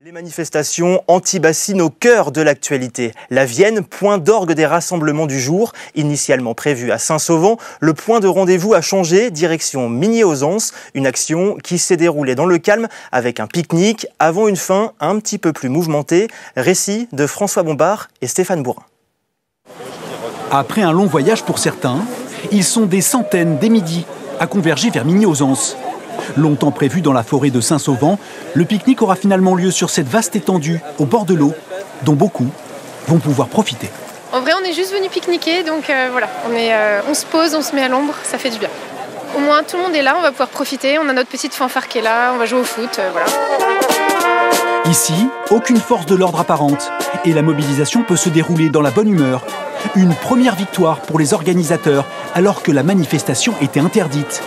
Les manifestations anti-bassines au cœur de l'actualité. La Vienne, point d'orgue des rassemblements du jour. Initialement prévu à Saint-Sauvant, le point de rendez-vous a changé, direction Migné-Auzance. Une action qui s'est déroulée dans le calme avec un pique-nique avant une fin un petit peu plus mouvementée. Récit de François Bombard et Stéphane Bourrin. Après un long voyage pour certains, ils sont des centaines dès midi à converger vers Migné-Auzance. Longtemps prévu dans la forêt de Saint-Sauvant, le pique-nique aura finalement lieu sur cette vaste étendue au bord de l'eau, dont beaucoup vont pouvoir profiter. En vrai, on est juste venu pique-niquer, donc voilà, on se pose, on se met à l'ombre, ça fait du bien. Au moins, tout le monde est là, on va pouvoir profiter, on a notre petite fanfare qui est là, on va jouer au foot, voilà. Ici, aucune force de l'ordre apparente, et la mobilisation peut se dérouler dans la bonne humeur. Une première victoire pour les organisateurs, alors que la manifestation était interdite.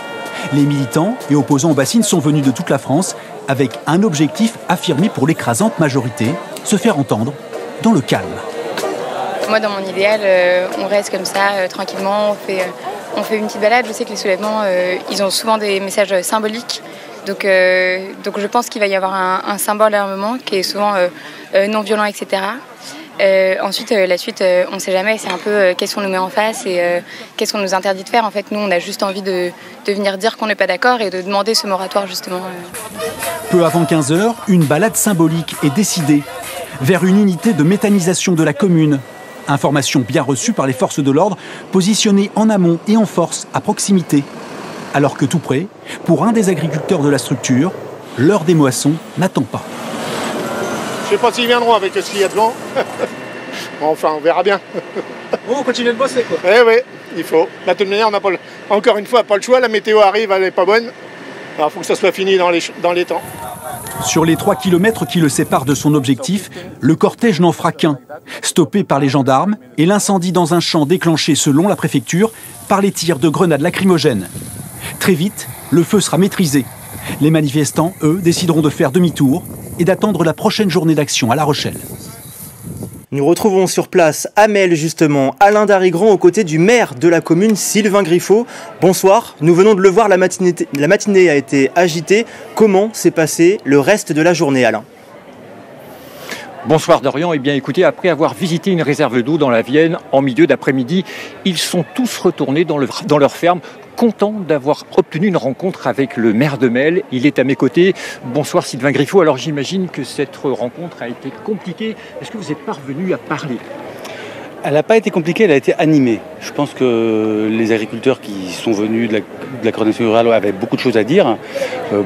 Les militants et opposants aux bassines sont venus de toute la France avec un objectif affirmé pour l'écrasante majorité, se faire entendre dans le calme. Moi, dans mon idéal, on reste comme ça, tranquillement, on fait une petite balade. Je sais que les soulèvements, ils ont souvent des messages symboliques. Donc je pense qu'il va y avoir un symbole à un moment qui est souvent non violent, etc. Ensuite, la suite, on ne sait jamais, c'est un peu qu'est-ce qu'on nous met en face et qu'est-ce qu'on nous interdit de faire. En fait, nous, on a juste envie de venir dire qu'on n'est pas d'accord et de demander ce moratoire, justement. Peu avant 15h, une balade symbolique est décidée vers une unité de méthanisation de la commune. Information bien reçue par les forces de l'ordre, positionnées en amont et en force à proximité. Alors que tout près, pour un des agriculteurs de la structure, l'heure des moissons n'attend pas. Je ne sais pas s'ils viendront avec ce qu'il y a devant. Enfin, on verra bien. Bon, on continue de bosser, quoi. Eh oui, il faut. De toute manière, on n'a pas encore une fois pas le choix. La météo arrive, elle n'est pas bonne. Alors, il faut que ça soit fini dans les temps. Sur les 3 kilomètres qui le séparent de son objectif, le cortège n'en fera qu'un. Stoppé par les gendarmes et l'incendie dans un champ déclenché, selon la préfecture, par les tirs de grenades lacrymogènes. Très vite, le feu sera maîtrisé. Les manifestants, eux, décideront de faire demi-tour et d'attendre la prochaine journée d'action à La Rochelle. Nous retrouvons sur place Amel, justement, Alain Darigrand aux côtés du maire de la commune, Sylvain Griffaut. Bonsoir, nous venons de le voir, la matinée a été agitée. Comment s'est passé le reste de la journée, Alain ? Bonsoir Dorian, eh bien écoutez, après avoir visité une réserve d'eau dans la Vienne en milieu d'après-midi, ils sont tous retournés dans leur ferme, contents d'avoir obtenu une rencontre avec le maire de Melle. Il est à mes côtés. Bonsoir Sylvain Griffaut. Alors j'imagine que cette rencontre a été compliquée. Est-ce que vous êtes parvenu à parler ? Elle n'a pas été compliquée, elle a été animée. Je pense que les agriculteurs qui sont venus de la coordination rurale avaient beaucoup de choses à dire,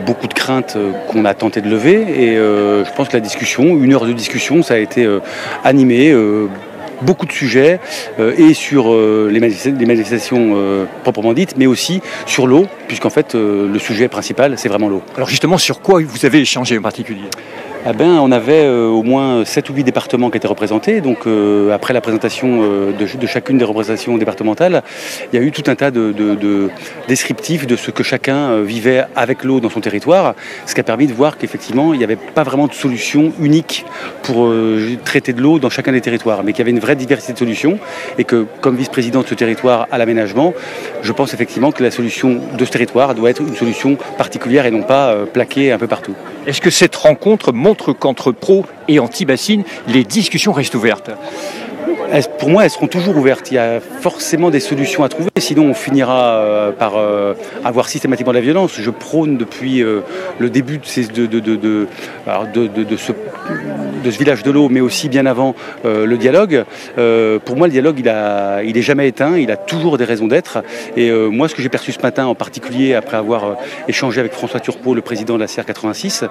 beaucoup de craintes qu'on a tenté de lever. Et je pense que la discussion, 1 heure de discussion, ça a été animé. Beaucoup de sujets et sur les manifestations proprement dites, mais aussi sur l'eau, puisqu'en fait le sujet principal c'est vraiment l'eau. Alors justement, sur quoi vous avez échangé en particulier ? On avait au moins 7 ou 8 départements qui étaient représentés. Donc après la présentation de chacune des représentations départementales, il y a eu tout un tas de descriptifs de ce que chacun vivait avec l'eau dans son territoire, ce qui a permis de voir qu'effectivement il n'y avait pas vraiment de solution unique pour traiter de l'eau dans chacun des territoires, mais qu'il y avait une vraie diversité de solutions et que comme vice-président de ce territoire à l'aménagement, je pense effectivement que la solution de ce territoire doit être une solution particulière et non pas plaquée un peu partout. Est-ce que cette rencontre montre qu'entre pro et anti-bassines, les discussions restent ouvertes ? Pour moi, elles seront toujours ouvertes. Il y a forcément des solutions à trouver, sinon on finira par avoir systématiquement de la violence. Je prône depuis le début de ce village de l'eau, mais aussi bien avant le dialogue. Pour moi, le dialogue, il est jamais éteint, il a toujours des raisons d'être. Et moi, ce que j'ai perçu ce matin, en particulier après avoir échangé avec François Turpot, le président de la CR86,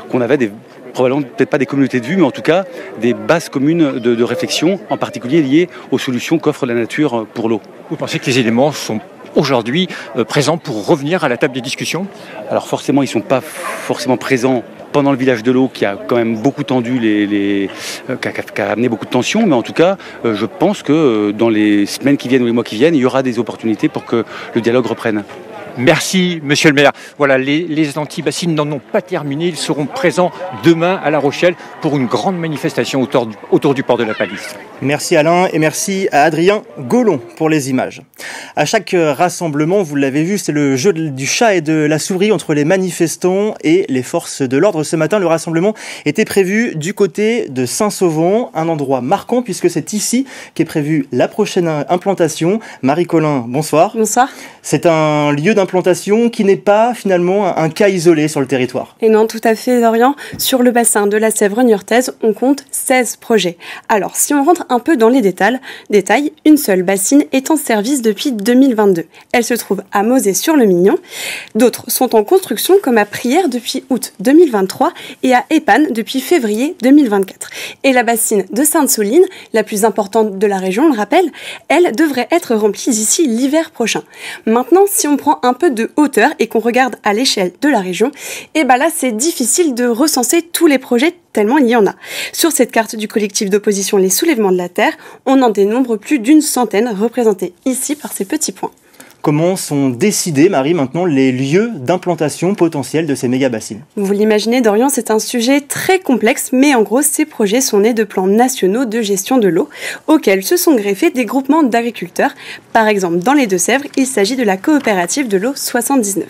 qu'on avait probablement peut-être pas des communautés de vue, mais en tout cas des bases communes de réflexion, en particulier liées aux solutions qu'offre la nature pour l'eau. Vous pensez que les éléments sont aujourd'hui présents pour revenir à la table des discussions ? Alors forcément, ils ne sont pas forcément présents pendant le village de l'eau qui a quand même beaucoup tendu, qui a amené beaucoup de tensions, mais en tout cas, je pense que dans les semaines qui viennent ou les mois qui viennent, il y aura des opportunités pour que le dialogue reprenne. Merci, monsieur le maire. Voilà, les anti-bassines n'en ont pas terminé. Ils seront présents demain à La Rochelle pour une grande manifestation autour du port de la Palisse. Merci Alain et merci à Adrien Gollon pour les images. À chaque rassemblement, vous l'avez vu, c'est le jeu du chat et de la souris entre les manifestants et les forces de l'ordre. Ce matin, le rassemblement était prévu du côté de Saint-Sauvant, un endroit marquant puisque c'est ici qu'est prévue la prochaine implantation. Marie Collin, bonsoir. Bonsoir. C'est un lieu d'implantation qui n'est pas finalement un cas isolé sur le territoire. Et non, tout à fait, Dorian. Sur le bassin de la Sèvre niortaise, on compte 16 projets. Alors, si on rentre un peu dans les détails, une seule bassine est en service depuis 2022. Elle se trouve à Mosée-sur-le-Mignon. D'autres sont en construction, comme à Prières depuis août 2023 et à Épanne depuis février 2024. Et la bassine de Sainte-Soline, la plus importante de la région, on le rappelle, elle devrait être remplie d'ici l'hiver prochain. Maintenant, si on prend un peu de hauteur et qu'on regarde à l'échelle de la région, et ben là, c'est difficile de recenser tous les projets tellement il y en a. Sur cette carte du collectif d'opposition Les Soulèvements de la Terre, on en dénombre plus d'une centaine représentés ici par ces petits points. Comment sont décidés, Marie, maintenant les lieux d'implantation potentiels de ces méga-bassines ? Vous l'imaginez, Dorian, c'est un sujet très complexe, mais en gros, ces projets sont nés de plans nationaux de gestion de l'eau, auxquels se sont greffés des groupements d'agriculteurs. Par exemple, dans les Deux-Sèvres, il s'agit de la coopérative de l'eau 79.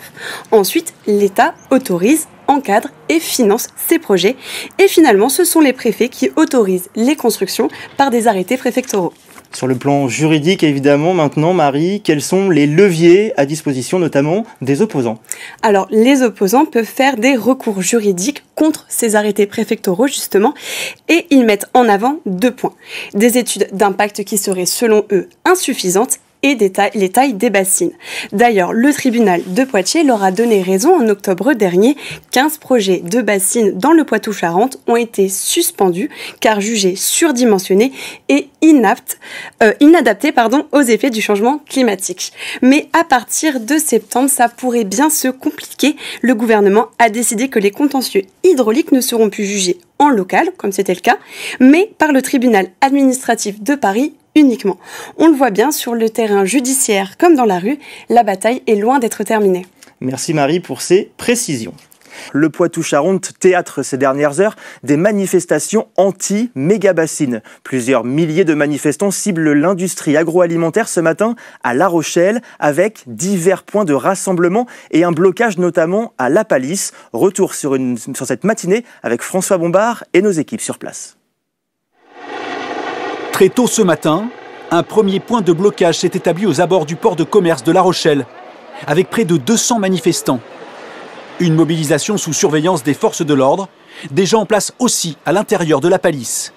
Ensuite, l'État autorise, encadre et finance ces projets. Et finalement, ce sont les préfets qui autorisent les constructions par des arrêtés préfectoraux. Sur le plan juridique, évidemment, maintenant, Marie, quels sont les leviers à disposition, notamment des opposants ? Alors, les opposants peuvent faire des recours juridiques contre ces arrêtés préfectoraux, justement, et ils mettent en avant 2 points. Des études d'impact qui seraient, selon eux, insuffisantes et les tailles des bassines. D'ailleurs, le tribunal de Poitiers leur a donné raison en octobre dernier. 15 projets de bassines dans le Poitou-Charentes ont été suspendus car jugés surdimensionnés et inadaptés aux effets du changement climatique. Mais à partir de septembre, ça pourrait bien se compliquer. Le gouvernement a décidé que les contentieux hydrauliques ne seront plus jugés en local, comme c'était le cas, mais par le tribunal administratif de Paris uniquement. On le voit bien sur le terrain judiciaire comme dans la rue, la bataille est loin d'être terminée. Merci Marie pour ces précisions. Le Poitou-Charentes théâtre ces dernières heures des manifestations anti-méga-bassines. Plusieurs milliers de manifestants ciblent l'industrie agroalimentaire ce matin à La Rochelle avec divers points de rassemblement et un blocage notamment à La Palisse. Retour sur cette matinée avec François Bombard et nos équipes sur place. Très tôt ce matin, un premier point de blocage s'est établi aux abords du port de commerce de La Rochelle, avec près de 200 manifestants. Une mobilisation sous surveillance des forces de l'ordre, déjà en place aussi à l'intérieur de La Palisse.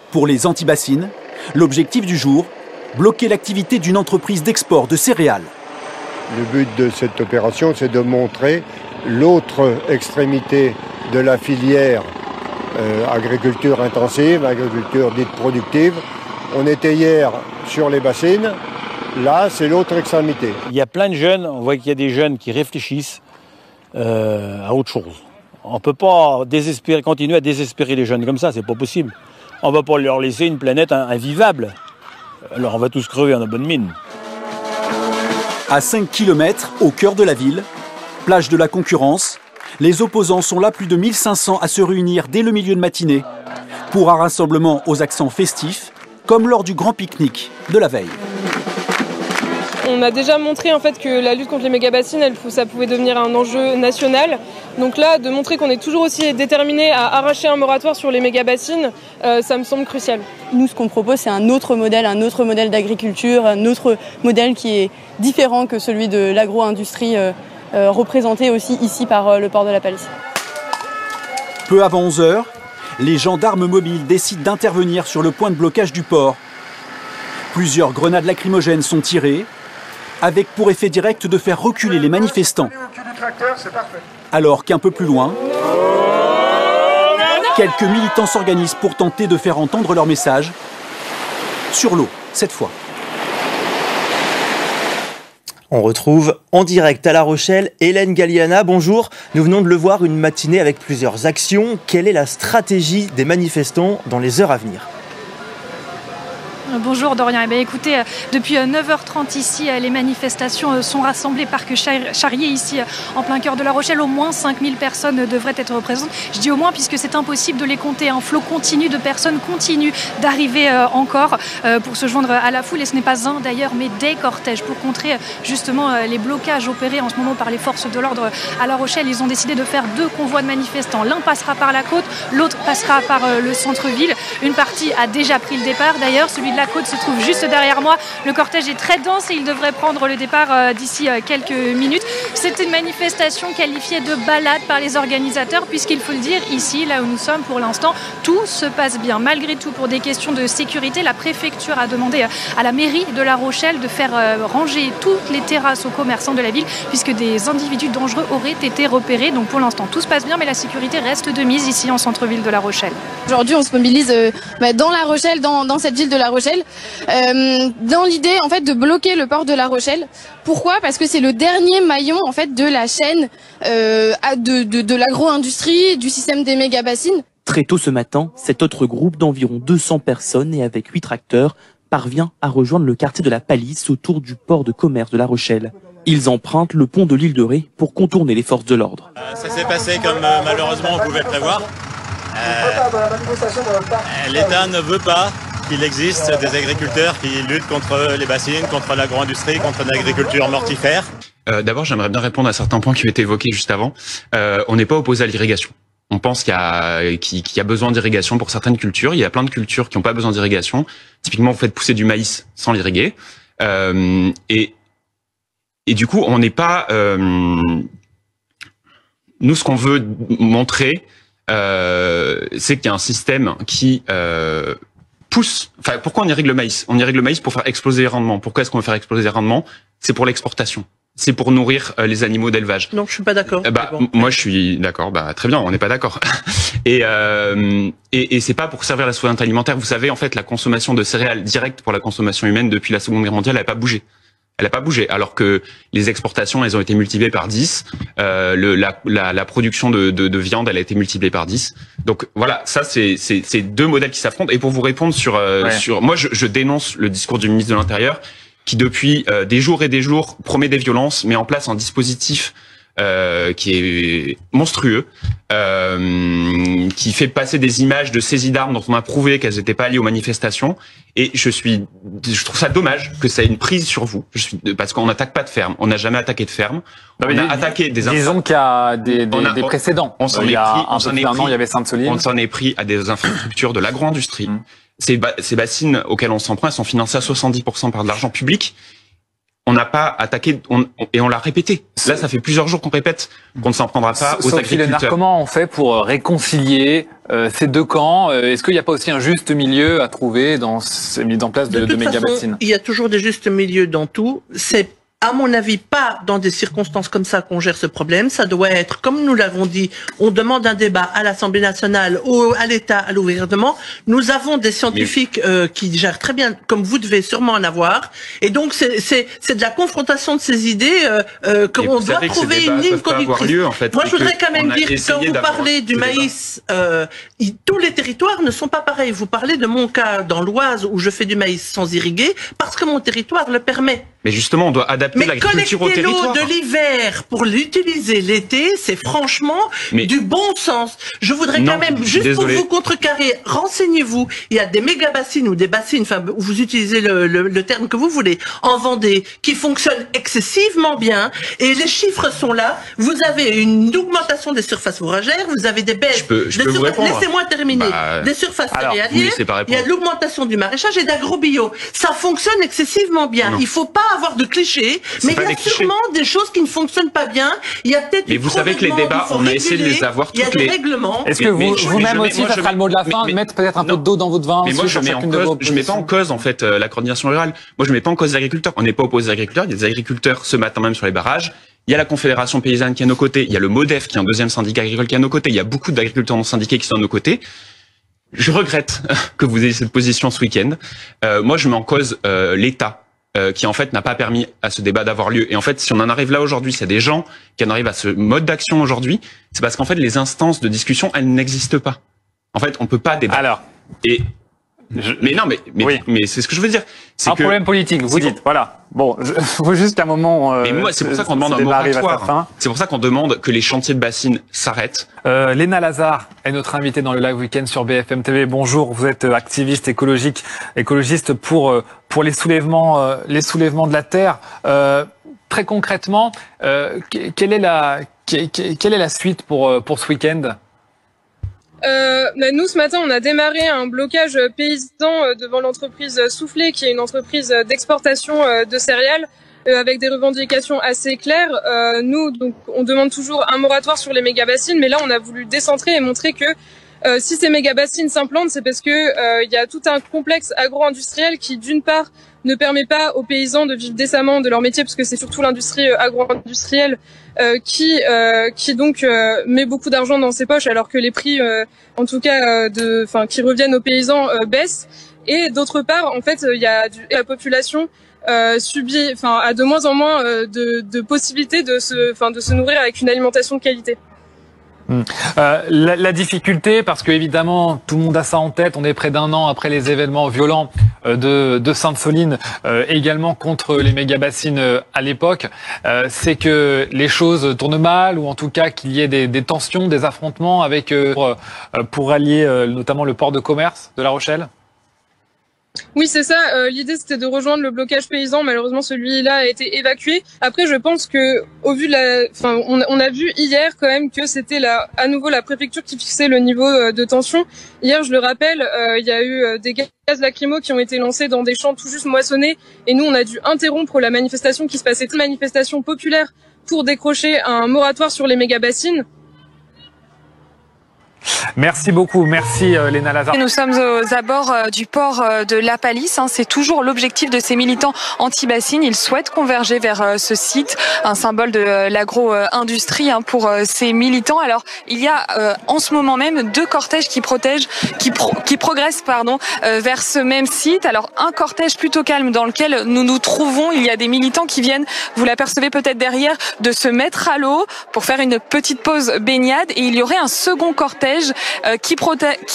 Pour les anti-bassines, l'objectif du jour, bloquer l'activité d'une entreprise d'export de céréales. Le but de cette opération, c'est de montrer l'autre extrémité de la filière agriculture intensive, agriculture dite productive. On était hier sur les bassines, là c'est l'autre extrémité. Il y a plein de jeunes, on voit qu'il y a des jeunes qui réfléchissent à autre chose. On ne peut pas continuer à désespérer les jeunes comme ça, c'est pas possible. On ne va pas leur laisser une planète invivable. Alors on va tous crever en a bonne mine. À 5 km au cœur de la ville, plage de la Concurrence, les opposants sont là plus de 1500 à se réunir dès le milieu de matinée pour un rassemblement aux accents festifs, comme lors du grand pique-nique de la veille. On a déjà montré en fait que la lutte contre les méga-bassines, ça pouvait devenir un enjeu national. Donc là, de montrer qu'on est toujours aussi déterminé à arracher un moratoire sur les méga-bassines, ça me semble crucial. Nous, ce qu'on propose, c'est un autre modèle d'agriculture, un autre modèle qui est différent que celui de l'agro-industrie représenté aussi ici par le port de la Palisse. Peu avant 11h, les gendarmes mobiles décident d'intervenir sur le point de blocage du port. Plusieurs grenades lacrymogènes sont tirées, avec pour effet direct de faire reculer les manifestants. Alors qu'un peu plus loin, quelques militants s'organisent pour tenter de faire entendre leur message, sur l'eau cette fois. On retrouve en direct à La Rochelle Hélène Galliana. Bonjour, nous venons de le voir, une matinée avec plusieurs actions. Quelle est la stratégie des manifestants dans les heures à venir ? Bonjour Dorian. Eh bien, écoutez, depuis 9h30 ici, les manifestations sont rassemblées parc Charrier ici en plein cœur de La Rochelle. Au moins 5000 personnes devraient être présentes. Je dis au moins puisque c'est impossible de les compter. Un flot continu de personnes continue d'arriver encore pour se joindre à la foule. Et ce n'est pas un d'ailleurs, mais des cortèges pour contrer justement les blocages opérés en ce moment par les forces de l'ordre à La Rochelle. Ils ont décidé de faire 2 convois de manifestants. L'un passera par la côte, l'autre passera par le centre-ville. Une partie a déjà pris le départ d'ailleurs. Celui de la côte se trouve juste derrière moi. Le cortège est très dense et il devrait prendre le départ d'ici quelques minutes. C'est une manifestation qualifiée de balade par les organisateurs puisqu'il faut le dire, ici, là où nous sommes pour l'instant, tout se passe bien. Malgré tout, pour des questions de sécurité, la préfecture a demandé à la mairie de La Rochelle de faire ranger toutes les terrasses aux commerçants de la ville puisque des individus dangereux auraient été repérés. Donc pour l'instant, tout se passe bien, mais la sécurité reste de mise ici en centre-ville de La Rochelle. Aujourd'hui, on se mobilise dans La Rochelle, dans cette ville de La Rochelle, dans l'idée en fait de bloquer le port de La Rochelle. Pourquoi ? Parce que c'est le dernier maillon en fait de la chaîne de l'agro-industrie, du système des méga-bassines. Très tôt ce matin, cet autre groupe d'environ 200 personnes et avec 8 tracteurs parvient à rejoindre le quartier de la Palisse autour du port de commerce de La Rochelle. Ils empruntent le pont de l'île de Ré pour contourner les forces de l'ordre. Ça s'est passé comme malheureusement on pouvait le prévoir. L'État ne veut pas qu'il existe des agriculteurs qui luttent contre les bassines, contre l'agro-industrie, contre l'agriculture mortifère. D'abord, j'aimerais bien répondre à certains points qui ont été évoqués juste avant. On n'est pas opposé à l'irrigation. On pense qu'il y a besoin d'irrigation pour certaines cultures. Il y a plein de cultures qui n'ont pas besoin d'irrigation. Typiquement, vous faites pousser du maïs sans l'irriguer. Et du coup, on n'est pas... Nous, ce qu'on veut montrer, c'est qu'il y a un système qui pousse... Enfin, pourquoi on irrigue le maïs ? On irrigue le maïs pour faire exploser les rendements. Pourquoi est-ce qu'on veut faire exploser les rendements ? C'est pour l'exportation. C'est pour nourrir les animaux d'élevage. Non, je suis pas d'accord. Moi, je suis d'accord. Très bien, on n'est pas d'accord. Et c'est pas pour servir la souveraineté alimentaire. Vous savez, en fait, la consommation de céréales directe pour la consommation humaine depuis la Seconde Guerre mondiale, elle n'a pas bougé. Elle n'a pas bougé, alors que les exportations, elles ont été multipliées par 10. La production de viande, elle a été multipliée par 10. Donc voilà, ça c'est 2 modèles qui s'affrontent. Et pour vous répondre sur moi, je dénonce le discours du ministre de l'Intérieur qui depuis des jours et des jours promet des violences, met en place un dispositif qui est monstrueux, qui fait passer des images de saisies d'armes dont on a prouvé qu'elles n'étaient pas liées aux manifestations. Et je trouve ça dommage que ça ait une prise sur vous. Parce qu'on n'attaque pas de ferme. On n'a jamais attaqué de ferme. On a attaqué des... Disons qu'il y a des précédents. Il y a un peu plus d'un an, il y avait Sainte-Soline. On s'en est pris à des infrastructures de l'agro-industrie. Ces bassines auxquelles on s'en prend, elles sont financées à 70% par de l'argent public. On n'a pas attaqué et on l'a répété. Là, ça fait plusieurs jours qu'on répète qu'on ne s'en prendra pas aux agriculteurs. Comment on fait pour réconcilier ces 2 camps ? Est-ce qu'il n'y a pas aussi un juste milieu à trouver dans ces mises en place de méga-bassines ? Il y a toujours des justes milieux dans tout. C'est à mon avis, pas dans des circonstances comme ça qu'on gère ce problème. Ça doit être, comme nous l'avons dit, on demande un débat à l'Assemblée nationale, à l'État, à gouvernement. Nous avons des scientifiques qui gèrent très bien, comme vous devez sûrement en avoir. Et donc, c'est de la confrontation de ces idées qu'on doit trouver une ligne conductrice. En fait, moi, je voudrais quand même dire que quand vous parlez du maïs, tous les territoires ne sont pas pareils. Vous parlez de mon cas dans l'Oise où je fais du maïs sans irriguer parce que mon territoire le permet. Mais justement, on doit adapter l'agriculture au territoire. Mais collecter l'eau de l'hiver pour l'utiliser l'été, c'est franchement du bon sens. Je voudrais quand même, juste pour vous contrecarrer, renseignez-vous. Il y a des méga-bassines ou des bassines, enfin, vous utilisez le terme que vous voulez, en Vendée, qui fonctionnent excessivement bien. Et les chiffres sont là. Vous avez une augmentation des surfaces fourragères, vous avez des baisses. Laissez-moi terminer. Des surfaces céréalières. Il y a de l'augmentation du maraîchage et d'agro-bio. Ça fonctionne excessivement bien. Il faut pas avoir de clichés, mais il y a sûrement des choses qui ne fonctionnent pas bien. Il y a peut-être. Mais vous savez que les débats, on a essayé de les avoir toutes les. Il y a des règlements. Est-ce que vous-même aussi, ça sera le mot de la fin, mettre peut-être un peu d'eau dans votre vin. Mais moi, je mets pas en cause en fait la coordination rurale. Moi, je mets pas en cause les agriculteurs. On n'est pas opposé aux agriculteurs. Il y a des agriculteurs ce matin même sur les barrages. Il y a la Confédération paysanne qui est à nos côtés. Il y a le MODEF qui est un deuxième syndicat agricole qui est à nos côtés. Il y a beaucoup d'agriculteurs non syndiqués qui sont à nos côtés. Je regrette que vous ayez cette position ce week-end. Moi, je mets en cause l'État. Qui en fait n'a pas permis à ce débat d'avoir lieu. Et en fait, si on en arrive là aujourd'hui, s'il y a des gens qui en arrivent à ce mode d'action aujourd'hui, c'est parce qu'en fait les instances de discussion, elles n'existent pas. En fait, on peut pas débattre. Alors, et Mais non, mais c'est ce que je veux dire. C'est un problème politique, vous dites. Voilà. Bon, faut juste qu'à un moment. Mais moi, c'est pour ça qu'on demande un moratoire. C'est pour ça qu'on demande que les chantiers de bassines s'arrêtent. Léna Lazare est notre invitée dans le Live Weekend sur BFM TV. Bonjour, vous êtes activiste écologiste pour les soulèvements de la terre. Très concrètement, quelle est la suite pour ce week-end? Nous, ce matin, on a démarré un blocage paysan devant l'entreprise Soufflé, qui est une entreprise d'exportation de céréales, avec des revendications assez claires. Nous, donc, on demande toujours un moratoire sur les méga-bassines, mais là, on a voulu décentrer et montrer que si ces méga-bassines s'implantent, c'est parce que y a tout un complexe agro-industriel qui, d'une part, ne permet pas aux paysans de vivre décemment de leur métier, parce que c'est surtout l'industrie agro-industrielle qui donc met beaucoup d'argent dans ses poches, alors que les prix, en tout cas, qui reviennent aux paysans, baissent. Et d'autre part, en fait, il y a la population subit, a de moins en moins de possibilités de se nourrir avec une alimentation de qualité. La difficulté, parce que évidemment tout le monde a ça en tête, on est près d'un an après les événements violents de Sainte-Soline, également contre les méga-bassines à l'époque, c'est que les choses tournent mal, ou en tout cas qu'il y ait des tensions, des affrontements avec pour allier notamment le port de commerce de La Rochelle. Oui, c'est ça. L'idée, c'était de rejoindre le blocage paysan. Malheureusement, celui-là a été évacué. Après, je pense que, au vu de on a vu hier quand même que c'était à nouveau la préfecture qui fixait le niveau de tension. Hier, je le rappelle, il y a eu des gaz lacrymaux qui ont été lancés dans des champs tout juste moissonnés. Et nous, on a dû interrompre la manifestation qui se passait, une manifestation populaire, pour décrocher un moratoire sur les méga-bassines. Merci beaucoup, merci Léna Lazare. Nous sommes aux abords du port de La Palisse. C'est toujours l'objectif de ces militants anti-bassines. Ils souhaitent converger vers ce site, un symbole de l'agro-industrie pour ces militants. Alors, il y a en ce moment même deux cortèges qui progressent vers ce même site. Alors, un cortège plutôt calme dans lequel nous nous trouvons. Il y a des militants qui viennent, vous l'apercevez peut-être derrière, de se mettre à l'eau pour faire une petite pause baignade. Et il y aurait un second cortège qui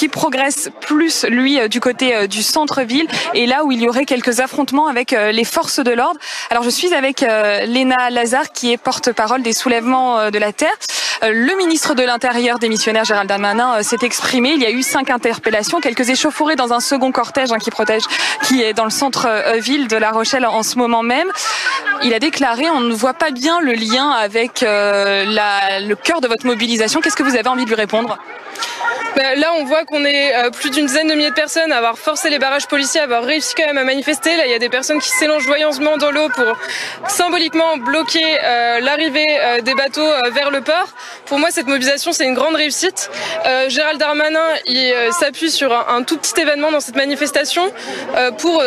progresse plus, lui, du côté du centre-ville, et là où il y aurait quelques affrontements avec les forces de l'ordre. Alors je suis avec Léna Lazare, qui est porte-parole des soulèvements de la terre. Le ministre de l'Intérieur démissionnaire Gérald Darmanin s'est exprimé. Il y a eu 5 interpellations, quelques échauffourées dans un second cortège qui est dans le centre-ville de La Rochelle en ce moment même. Il a déclaré: on ne voit pas bien le lien avec le cœur de votre mobilisation. Qu'est-ce que vous avez envie de lui répondre? Là, on voit qu'on est plus d'une dizaine de milliers de personnes à avoir forcé les barrages policiers, à avoir réussi quand même à manifester. Là, il y a des personnes qui s'élangent joyeusement dans l'eau pour symboliquement bloquer l'arrivée des bateaux vers le port. Pour moi, cette mobilisation, c'est une grande réussite. Gérald Darmanin, il s'appuie sur un tout petit événement dans cette manifestation pour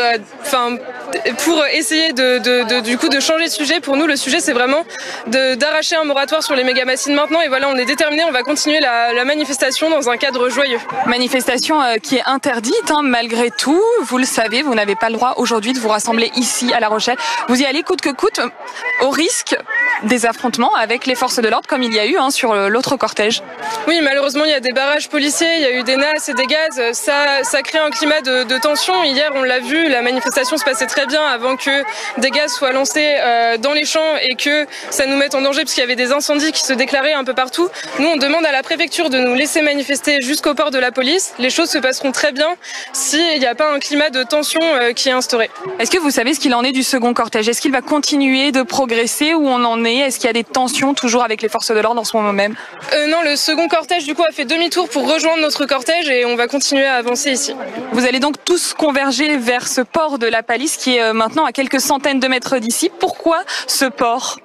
essayer du coup de changer de sujet. Pour nous, le sujet, c'est vraiment d'arracher un moratoire sur les méga-bassines maintenant. Et voilà, on est déterminés, on va continuer la manifestation dans un cadre joyeux. Manifestation qui est interdite malgré tout. Vous le savez, vous n'avez pas le droit aujourd'hui de vous rassembler ici à La Rochelle. Vous y allez coûte que coûte, au risque des affrontements avec les forces de l'ordre, comme il y a eu sur l'autre cortège. Oui, malheureusement, il y a des barrages policiers, il y a eu des nasses et des gaz. Ça crée un climat de tension. Hier, on l'a vu, la manifestation se passait très bien avant que des gaz soient lancés dans les champs et que ça nous mette en danger, parce qu'il y avait des incendies qui se déclaraient un peu partout. Nous, on demande à la préfecture de nous laisser manifester jusqu'au port de la police. Les choses se passeront très bien s'il n'y a pas un climat de tension qui est instauré. Est-ce que vous savez ce qu'il en est du second cortège? Est-ce qu'il va continuer de progresser? Où on en est? Est-ce qu'il y a des tensions toujours avec les forces de l'ordre en ce moment même? Non, le second cortège du coup a fait demi-tour pour rejoindre notre cortège et on va continuer à avancer ici. Vous allez donc tous converger vers ce port de La Palisse qui est maintenant à quelques centaines de mètres d'ici. Pourquoi ce port?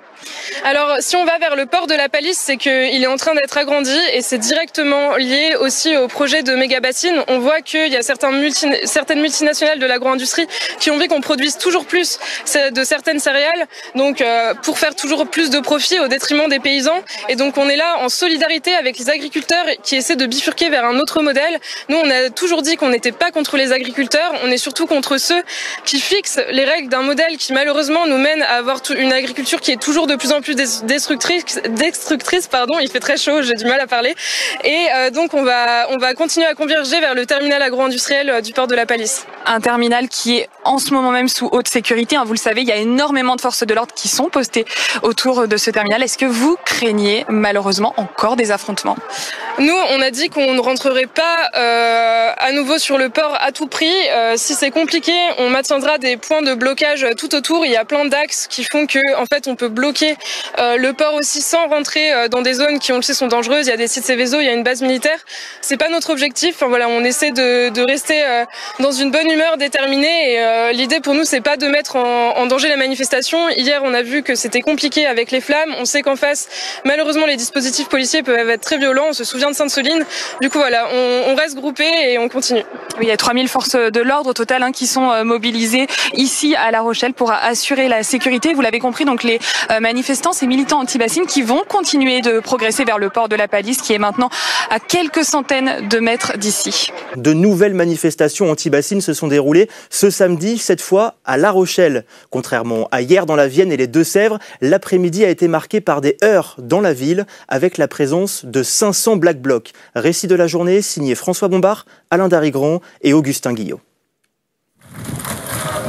Alors, si on va vers le port de La Palisse, c'est qu'il est en train d'être agrandi et c'est directement lié aussi au projet de méga-bassines. On voit qu'il y a certaines multinationales de l'agro-industrie qui ont envie qu'on produise toujours plus de certaines céréales, donc pour faire toujours plus de profit au détriment des paysans. Et donc on est là en solidarité avec les agriculteurs qui essaient de bifurquer vers un autre modèle. Nous, on a toujours dit qu'on n'était pas contre les agriculteurs, on est surtout contre ceux qui fixent les règles d'un modèle qui malheureusement nous mène à avoir une agriculture qui est toujours de de plus en plus destructrice, il fait très chaud, j'ai du mal à parler. Et donc on va continuer à converger vers le terminal agro-industriel du port de la Palisse. Un terminal qui est en ce moment même sous haute sécurité. Vous le savez, il y a énormément de forces de l'ordre qui sont postées autour de ce terminal. Est-ce que vous craignez malheureusement encore des affrontements? Nous, on a dit qu'on ne rentrerait pas à nouveau sur le port à tout prix. Si c'est compliqué, on maintiendra des points de blocage tout autour. Il y a plein d'axes qui font que, en fait, on peut bloquer le port aussi sans rentrer dans des zones qui, on le sait, sont dangereuses. Il y a des sites Céveso, il y a une base militaire. C'est pas notre objectif. Enfin, voilà, on essaie de rester dans une bonne humeur déterminée. Et l'idée pour nous, c'est pas de mettre en danger la manifestation. Hier, on a vu que c'était compliqué avec les flammes. On sait qu'en face, malheureusement, les dispositifs policiers peuvent être très violents. On se souvient de Sainte-Soline. Du coup, voilà, on reste groupés et on continue. Oui, il y a 3000 forces de l'ordre au total qui sont mobilisées ici à La Rochelle pour assurer la sécurité. Vous l'avez compris, donc les manifestants, ces militants anti-bassines qui vont continuer de progresser vers le port de la Palisse qui est maintenant à quelques centaines de mètres d'ici. De nouvelles manifestations anti-bassines se sont déroulées ce samedi, cette fois à La Rochelle. Contrairement à hier dans la Vienne et les Deux-Sèvres, l'après-midi a été marqué par des heurts dans la ville avec la présence de 500 Black Blocs. Récit de la journée signé François Bombard, Alain Darigrand et Augustin Guillot.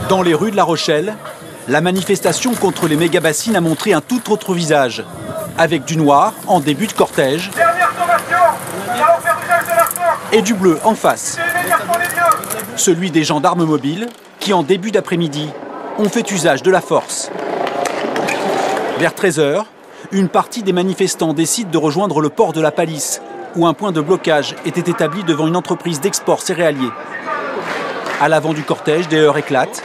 Dans les rues de La Rochelle, la manifestation contre les méga-bassines a montré un tout autre visage. Avec du noir en début de cortège et du bleu en face. Celui des gendarmes mobiles qui, en début d'après-midi, ont fait usage de la force. Vers 13 h, une partie des manifestants décide de rejoindre le port de la Palisse, où un point de blocage était établi devant une entreprise d'export céréalier. À l'avant du cortège, des heurts éclatent.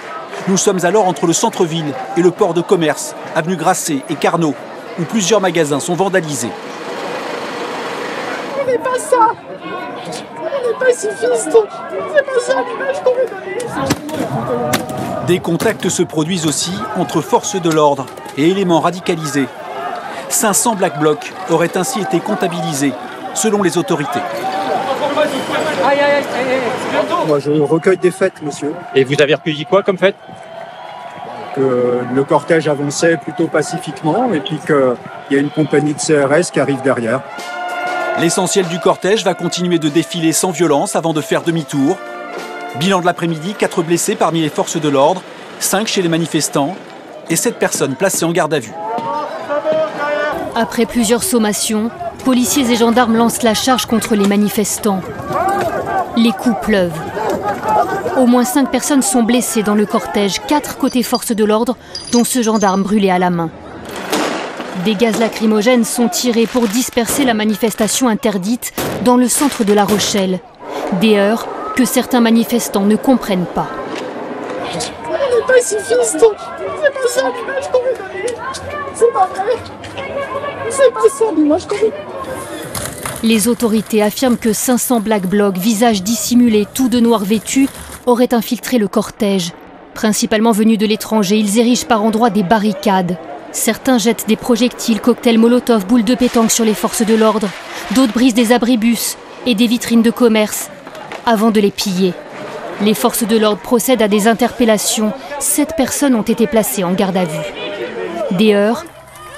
Nous sommes alors entre le centre-ville et le port de commerce, avenue Grasset et Carnot, où plusieurs magasins sont vandalisés. On n'est pas ça. On n'est pacifiste. C'est pas ça l'image qu'on veut donner. Des contacts se produisent aussi entre forces de l'ordre et éléments radicalisés. 500 Black Blocs auraient ainsi été comptabilisés, selon les autorités. Moi, je recueille des fêtes, monsieur. Et vous avez recueilli quoi comme fête? Que le cortège avançait plutôt pacifiquement et puis qu'il y a une compagnie de CRS qui arrive derrière. L'essentiel du cortège va continuer de défiler sans violence avant de faire demi-tour. Bilan de l'après-midi, 4 blessés parmi les forces de l'ordre, 5 chez les manifestants et 7 personnes placées en garde à vue. Après plusieurs sommations, policiers et gendarmes lancent la charge contre les manifestants. Les coups pleuvent. Au moins 5 personnes sont blessées dans le cortège, 4 côté forces de l'ordre, dont ce gendarme brûlé à la main. Des gaz lacrymogènes sont tirés pour disperser la manifestation interdite dans le centre de La Rochelle. Des heurts que certains manifestants ne comprennent pas. On est pacifiste. C'est pas ça l'image qu'on veut donner. C'est pas vrai. C'est pas ça l'image qu'on veut donner. Les autorités affirment que 500 Black Blocs, visages dissimulés, tout de noir vêtus, auraient infiltré le cortège. Principalement venus de l'étranger, ils érigent par endroits des barricades. Certains jettent des projectiles, cocktails Molotov, boules de pétanque sur les forces de l'ordre. D'autres brisent des abribus et des vitrines de commerce avant de les piller. Les forces de l'ordre procèdent à des interpellations. 7 personnes ont été placées en garde à vue. Des heurts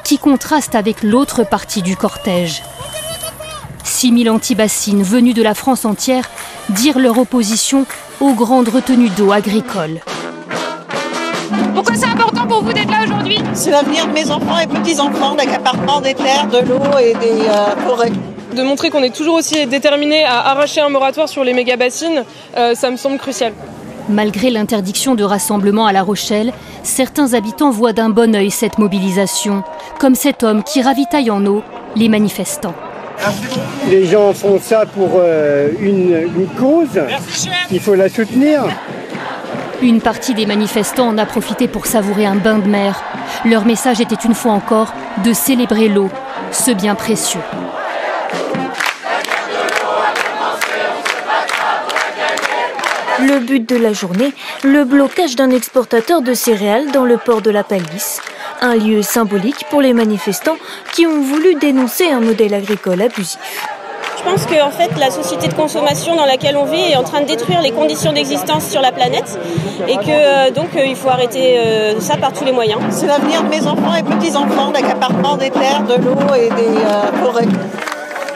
qui contrastent avec l'autre partie du cortège. 6000 anti-bassines venus de la France entière dirent leur opposition aux grandes retenues d'eau agricoles. Pourquoi c'est important pour vous d'être là aujourd'hui? C'est l'avenir de mes enfants et petits-enfants, l'accaparement des terres, de l'eau et des forêts. De montrer qu'on est toujours aussi déterminé à arracher un moratoire sur les méga-bassines, ça me semble crucial. Malgré l'interdiction de rassemblement à La Rochelle, certains habitants voient d'un bon œil cette mobilisation, comme cet homme qui ravitaille en eau les manifestants. Les gens font ça pour une cause, il faut la soutenir. Une partie des manifestants en a profité pour savourer un bain de mer. Leur message était une fois encore de célébrer l'eau, ce bien précieux. Le but de la journée, le blocage d'un exportateur de céréales dans le port de la Palisse. Un lieu symbolique pour les manifestants qui ont voulu dénoncer un modèle agricole abusif. Je pense que en fait, la société de consommation dans laquelle on vit est en train de détruire les conditions d'existence sur la planète et que donc il faut arrêter ça par tous les moyens. C'est l'avenir de mes enfants et petits-enfants, l'accaparement des terres, de l'eau et des forêts.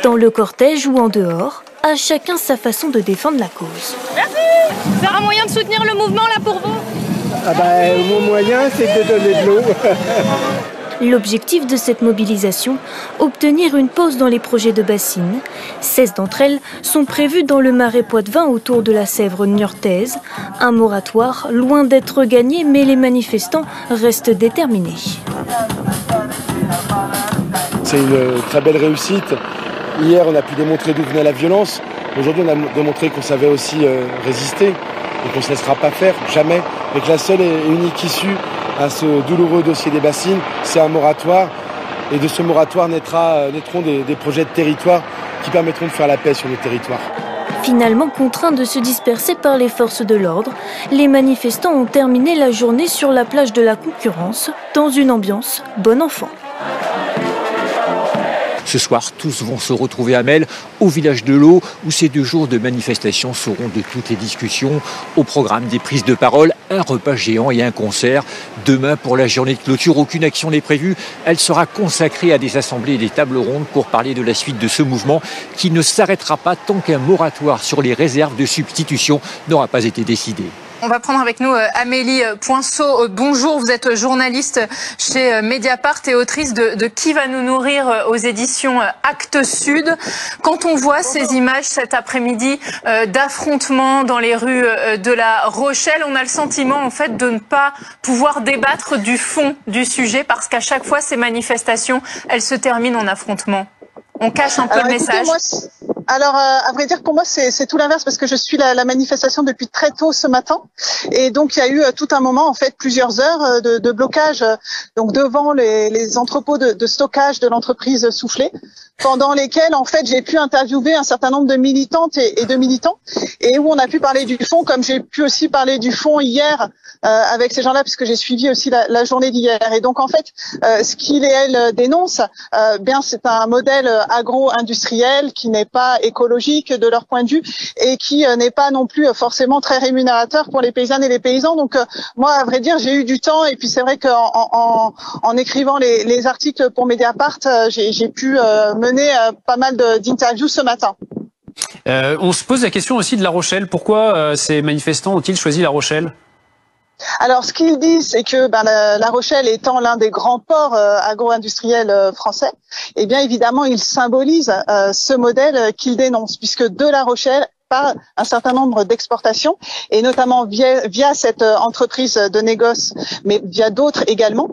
Dans le cortège ou en dehors, à chacun sa façon de défendre la cause. Merci. C'est un moyen de soutenir le mouvement là pour vous? Mon moyen, c'est de donner de l'eau. L'objectif de cette mobilisation, obtenir une pause dans les projets de bassines. 16 d'entre elles sont prévues dans le marais Poitevin autour de la Sèvre niortaise. Un moratoire loin d'être gagné, mais les manifestants restent déterminés. C'est une très belle réussite. Hier, on a pu démontrer d'où venait la violence. Aujourd'hui, on a démontré qu'on savait aussi résister et qu'on ne se laissera pas faire, jamais. Et que la seule et unique issue à ce douloureux dossier des bassines, c'est un moratoire. Et de ce moratoire naîtront des projets de territoire qui permettront de faire la paix sur nos territoires. Finalement contraints de se disperser par les forces de l'ordre, les manifestants ont terminé la journée sur la plage de la Concurrence, dans une ambiance bon enfant. Ce soir, tous vont se retrouver à Melle, au village de l'Eau, où ces 2 jours de manifestation seront de toutes les discussions. Au programme des prises de parole, un repas géant et un concert. Demain, pour la journée de clôture, aucune action n'est prévue. Elle sera consacrée à des assemblées et des tables rondes pour parler de la suite de ce mouvement qui ne s'arrêtera pas tant qu'un moratoire sur les réserves de substitution n'aura pas été décidé. On va prendre avec nous Amélie Poinceau. Bonjour, vous êtes journaliste chez Mediapart et autrice de Qui va nous nourrir aux éditions Actes Sud. Quand on voit ces images cet après-midi d'affrontements dans les rues de La Rochelle, on a le sentiment en fait de ne pas pouvoir débattre du fond du sujet parce qu'à chaque fois ces manifestations, elles se terminent en affrontement. On cache un peu le message. Alors, à vrai dire, pour moi, c'est tout l'inverse parce que je suis la manifestation depuis très tôt ce matin. Et donc, il y a eu tout un moment, en fait, plusieurs heures de blocage donc devant les entrepôts de stockage de l'entreprise Soufflet, pendant lesquels, en fait, j'ai pu interviewer un certain nombre de militantes et de militants et où on a pu parler du fond, comme j'ai pu aussi parler du fond hier avec ces gens-là, puisque j'ai suivi aussi la journée d'hier. Et donc, en fait, ce qu'ils et elles dénoncent, bien, c'est un modèle agro-industriel qui n'est pas écologique de leur point de vue et qui n'est pas non plus forcément très rémunérateur pour les paysannes et les paysans. Donc moi, à vrai dire, j'ai eu du temps et puis c'est vrai qu'en écrivant les articles pour Mediapart, j'ai pu mener pas mal d'interviews ce matin. On se pose la question aussi de La Rochelle. Pourquoi ces manifestants ont-ils choisi La Rochelle ? Alors, ce qu'ils disent, c'est que La Rochelle étant l'un des grands ports agro-industriels français, eh bien évidemment, ils symbolisent ce modèle qu'ils dénoncent, puisque de La Rochelle par un certain nombre d'exportations et notamment via cette entreprise de négoce, mais via d'autres également.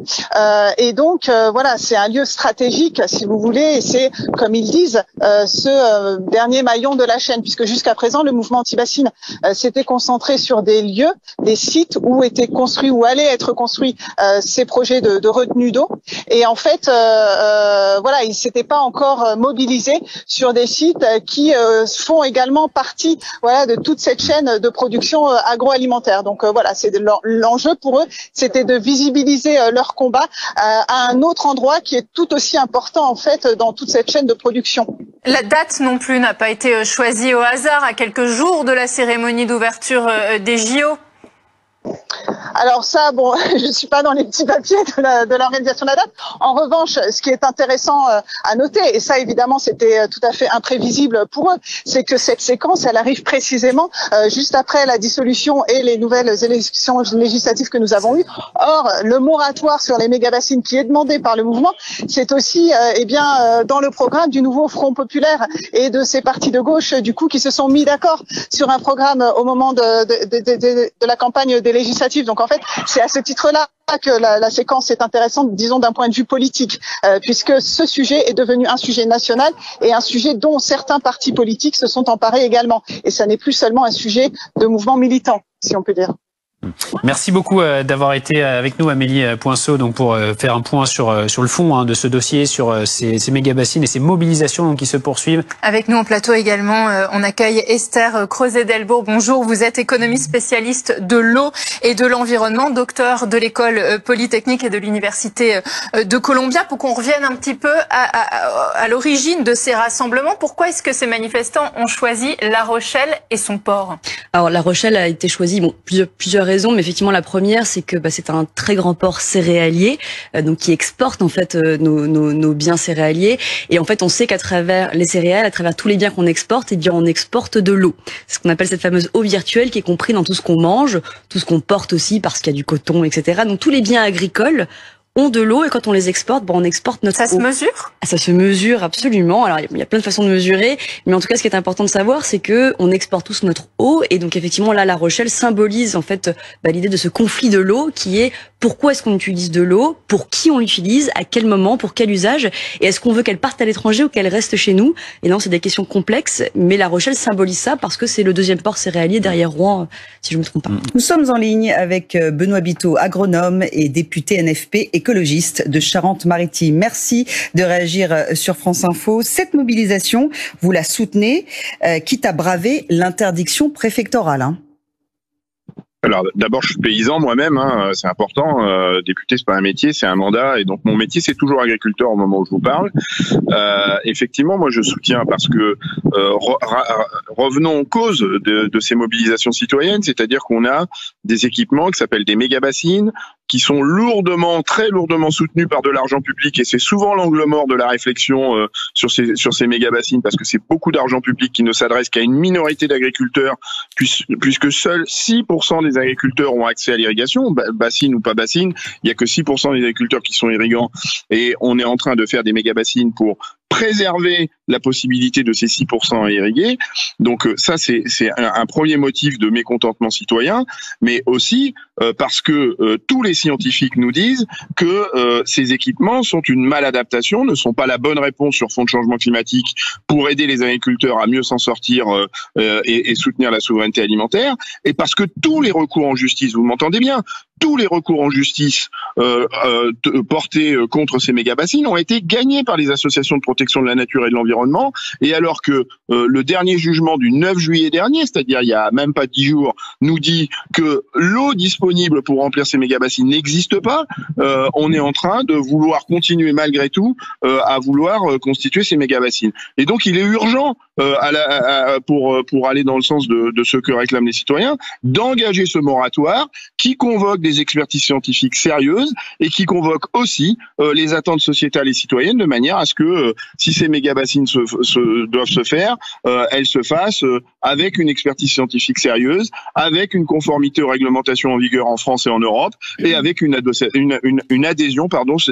Et donc voilà, c'est un lieu stratégique, si vous voulez, et c'est, comme ils disent, ce dernier maillon de la chaîne, puisque jusqu'à présent, le mouvement anti-bassine s'était concentré sur des lieux, des sites où étaient construits ou allaient être construits ces projets de retenue d'eau. Et en fait, voilà, ils s'étaient pas encore mobilisés sur des sites qui font également partie de toute cette chaîne de production agroalimentaire. Donc voilà, c'est l'enjeu pour eux, c'était de visibiliser leur combat à un autre endroit qui est tout aussi important en fait dans toute cette chaîne de production. La date non plus n'a pas été choisie au hasard à quelques jours de la cérémonie d'ouverture des JO. Alors ça, bon, je suis pas dans les petits papiers de l'organisation de la date. En revanche, ce qui est intéressant à noter, et ça évidemment c'était tout à fait imprévisible pour eux, c'est que cette séquence, elle arrive précisément juste après la dissolution et les nouvelles élections législatives que nous avons eues. Or, le moratoire sur les méga-bassines qui est demandé par le mouvement, c'est aussi dans le programme du nouveau Front populaire et de ces partis de gauche du coup qui se sont mis d'accord sur un programme au moment de la campagne des législatives. Donc en fait, c'est à ce titre-là que la séquence est intéressante, disons d'un point de vue politique, puisque ce sujet est devenu un sujet national et un sujet dont certains partis politiques se sont emparés également. Et ça n'est plus seulement un sujet de mouvement militant, si on peut dire. Merci beaucoup d'avoir été avec nous, Amélie Poinceau, donc pour faire un point sur le fond de ce dossier, sur ces méga-bassines et ces mobilisations qui se poursuivent. Avec nous en plateau également, on accueille Esther Creuset-Delbourg. Bonjour, vous êtes économiste spécialiste de l'eau et de l'environnement, docteur de l'école polytechnique et de l'université de Columbia. Pour qu'on revienne un petit peu à l'origine de ces rassemblements, pourquoi est-ce que ces manifestants ont choisi La Rochelle et son port? Alors La Rochelle a été choisie, plusieurs raisons, mais effectivement la première, c'est que c'est un très grand port céréalier, donc qui exporte en fait nos biens céréaliers. Et en fait, on sait qu'à travers les céréales, à travers tous les biens qu'on exporte, eh bien on exporte de l'eau. C'est ce qu'on appelle cette fameuse eau virtuelle qui est compris dans tout ce qu'on mange, tout ce qu'on porte aussi, parce qu'il y a du coton, etc. Donc tous les biens agricoles ont de l'eau, et quand on les exporte, on exporte notre eau. Ça se mesure? Ça se mesure absolument. Alors il y a plein de façons de mesurer, mais en tout cas ce qui est important de savoir, c'est que on exporte tous notre eau, et donc effectivement là La Rochelle symbolise en fait l'idée de ce conflit de l'eau qui est pourquoi est-ce qu'on utilise de l'eau, pour qui on l'utilise, à quel moment, pour quel usage, et est-ce qu'on veut qu'elle parte à l'étranger ou qu'elle reste chez nous? Et non, c'est des questions complexes, mais La Rochelle symbolise ça parce que c'est le deuxième port céréalier derrière Rouen, si je me trompe pas. Nous sommes en ligne avec Benoît Biteau, agronome et député NFP écologiste de Charente-Maritime. Merci de réagir sur France Info. Cette mobilisation, vous la soutenez, quitte à braver l'interdiction préfectorale. Alors d'abord, je suis paysan moi-même, c'est important. Député, c'est pas un métier, c'est un mandat, et donc mon métier, c'est toujours agriculteur au moment où je vous parle. Effectivement, moi, je soutiens parce que revenons aux causes de ces mobilisations citoyennes, c'est-à-dire qu'on a des équipements qui s'appellent des méga-bassines, qui sont très lourdement soutenus par de l'argent public, et c'est souvent l'angle mort de la réflexion sur ces méga-bassines, parce que c'est beaucoup d'argent public qui ne s'adresse qu'à une minorité d'agriculteurs, puisque seuls 6% des agriculteurs ont accès à l'irrigation, bassine ou pas bassine, il y a que 6% des agriculteurs qui sont irrigants, et on est en train de faire des méga-bassines pour préserver la possibilité de ces 6% à irriguer. Donc ça, c'est un premier motif de mécontentement citoyen, mais aussi parce que tous les scientifiques nous disent que ces équipements sont une maladaptation, ne sont pas la bonne réponse sur fond de changement climatique pour aider les agriculteurs à mieux s'en sortir et soutenir la souveraineté alimentaire, et parce que tous les recours en justice, vous m'entendez bien, tous les recours en justice portés contre ces méga-bassines ont été gagnés par les associations de protection de la nature et de l'environnement. Et alors que le dernier jugement du 9 juillet dernier, c'est-à-dire il y a même pas 10 jours, nous dit que l'eau disponible pour remplir ces méga-bassines n'existe pas, on est en train de vouloir continuer malgré tout à vouloir constituer ces méga-bassines. Et donc il est urgent pour aller dans le sens de ce que réclament les citoyens, d'engager ce moratoire qui convoque des expertises scientifiques sérieuses et qui convoque aussi les attentes sociétales et citoyennes, de manière à ce que si ces méga-bassines doivent se faire, elles se fassent avec une expertise scientifique sérieuse, avec une conformité aux réglementations en vigueur en France et en Europe, et avec une adhésion